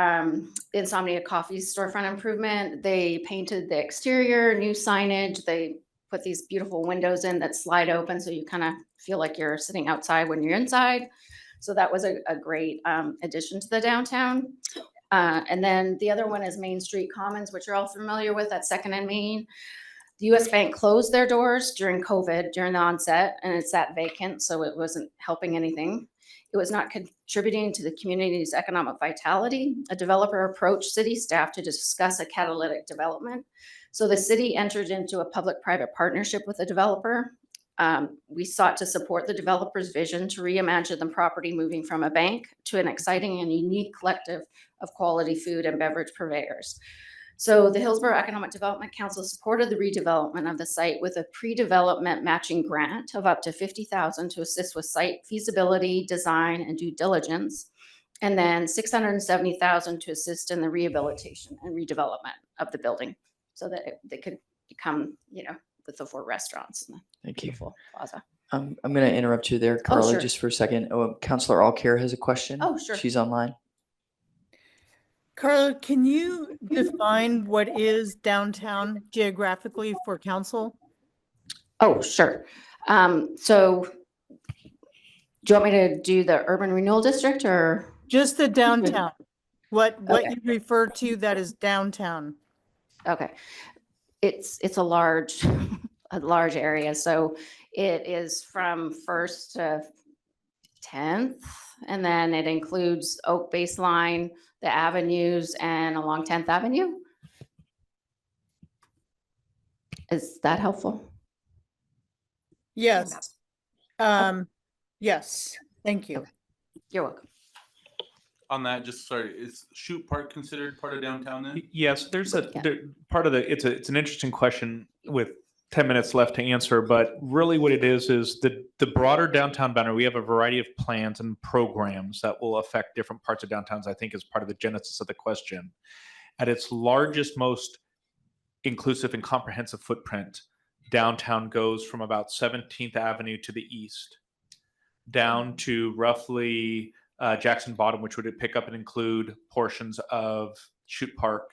Insomnia Coffee's storefront improvement. They painted the exterior, new signage. They put these beautiful windows in that slide open, so you kind of feel like you're sitting outside when you're inside. So that was a great addition to the downtown. And then the other one is Main Street Commons, which you're all familiar with at 2nd and Main. The US Bank closed their doors during COVID, during the onset, and it sat vacant, so it wasn't helping anything. It was not contributing to the community's economic vitality. A developer approached city staff to discuss a catalytic development. So the city entered into a public-private partnership with the developer. We sought to support the developer's vision to reimagine the property, moving from a bank to an exciting and unique collective of quality food and beverage purveyors. So the Hillsboro Economic Development Council supported the redevelopment of the site with a pre-development matching grant of up to $50,000 to assist with site feasibility, design, and due diligence, and then $670,000 to assist in the rehabilitation and redevelopment of the building, so that they could become, with the 4 restaurants and the Thank you. beautiful plaza. I'm going to interrupt you there, Carla, sure. just for a second. Councilor Alcare has a question. Oh, sure. She's online. Carla, can you define what is downtown geographically for council? Oh, sure. So do you want me to do the urban renewal district or? Just the downtown. What Okay. you refer to that is downtown. Okay. It's a large, a large area. So it is from 1st to 10th, and then it includes Oak Baseline, the avenues, and along 10th Avenue. Is that helpful? Yes. Yes. Thank you. Okay. You're welcome. On that, just sorry, is Shoot Park considered part of downtown then? Yes, there's Yeah. part of it's an interesting question with 10 minutes left to answer, but really what it is the broader downtown banner. We have a variety of plans and programs that will affect different parts of downtowns, I think, is part of the genesis of the question. At its largest, most inclusive and comprehensive footprint, downtown goes from about 17th Avenue to the east down to roughly Jackson Bottom, which would pick up and include portions of Shoot Park,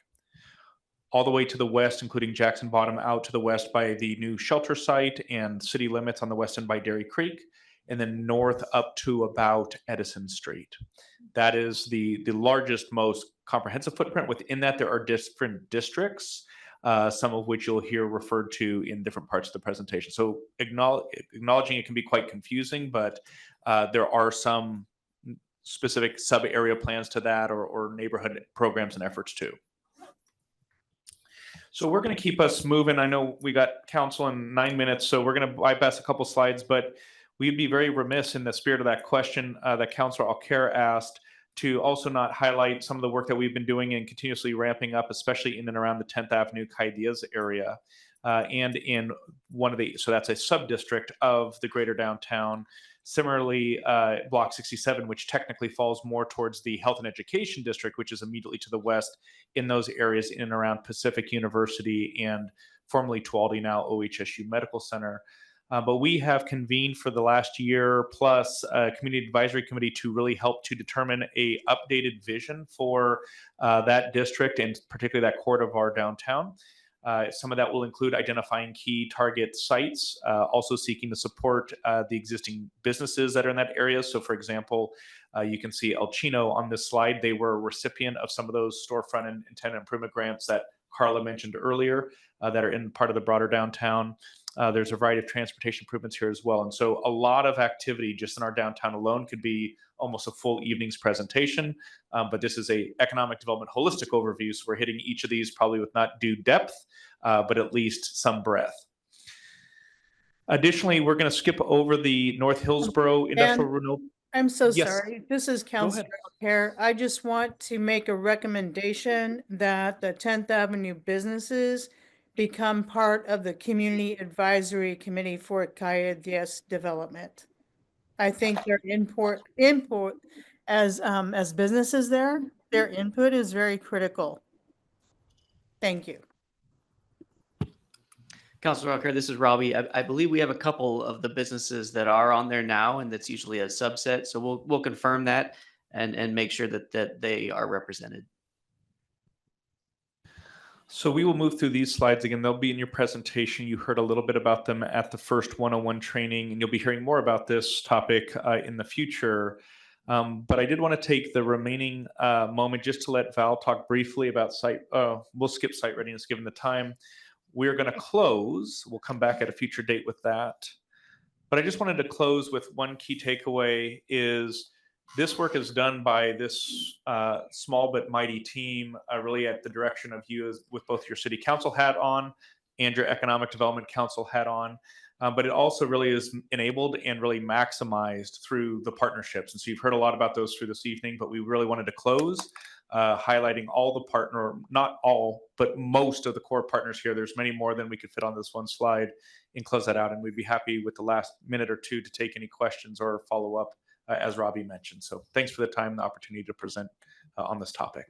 all the way to the west, including Jackson Bottom, out to the west by the new shelter site and city limits on the west end by Dairy Creek, and then north up to about Edison Street. That is the largest, most comprehensive footprint. Within that, there are different districts, some of which you'll hear referred to in different parts of the presentation. So acknowledging it can be quite confusing, but there are some specific sub-area plans to that, or neighborhood programs and efforts too. So we're going to keep us moving. I know we got council in 9 minutes, so we're going to bypass a couple slides, but we'd be very remiss in the spirit of that question that Councilor Alcare asked to also not highlight some of the work that we've been doing and continuously ramping up, especially in and around the 10th Avenue Caydias area, and in so that's a sub-district of the greater downtown. Similarly, Block 67, which technically falls more towards the Health and Education District, which is immediately to the west in those areas in and around Pacific University and formerly Tualdi, now OHSU Medical Center. But we have convened for the last year plus a community advisory committee to really help to determine a updated vision for that district, and particularly that quarter of our downtown. Some of that will include identifying key target sites, also seeking to support the existing businesses that are in that area. So for example, you can see El Chino on this slide. They were a recipient of some of those storefront and tenant improvement grants that Carla mentioned earlier that are in part of the broader downtown. There's a variety of transportation improvements here as well. And so a lot of activity just in our downtown alone could be almost a full evening's presentation. But this is a economic development holistic overview. So we're hitting each of these probably with not due depth, but at least some breadth. Additionally, we're going to skip over the North Hillsboro Industrial Renewal. I'm so Yes. sorry. This is ahead. Councilor O'Hare. I just want to make a recommendation that the 10th Avenue businesses become part of the Community Advisory Committee for Calles Development. I think their input as businesses there, their input is very critical. Thank you. Councilor Rucker, this is Robbie. I believe we have a couple of the businesses that are on there now, and that's usually a subset. So we'll confirm that and make sure that they are represented. So we will move through these slides again. They'll be in your presentation. You heard a little bit about them at the first 101 training, and you'll be hearing more about this topic in the future. But I did want to take the remaining moment just to let Val talk briefly about site. We'll skip site readiness given the time. We're going to close. We'll come back at a future date with that. But I just wanted to close with one key takeaway is this work is done by this small but mighty team, really at the direction of you with both your city council hat on and your economic development council hat on. But it also really is enabled and really maximized through the partnerships. And so you've heard a lot about those through this evening, but we really wanted to close highlighting all the partner, not all, but most of the core partners here. There's many more than we could fit on this one slide, and close that out. And we'd be happy with the last minute or two to take any questions or follow up as Robbie mentioned. So thanks for the time and the opportunity to present on this topic.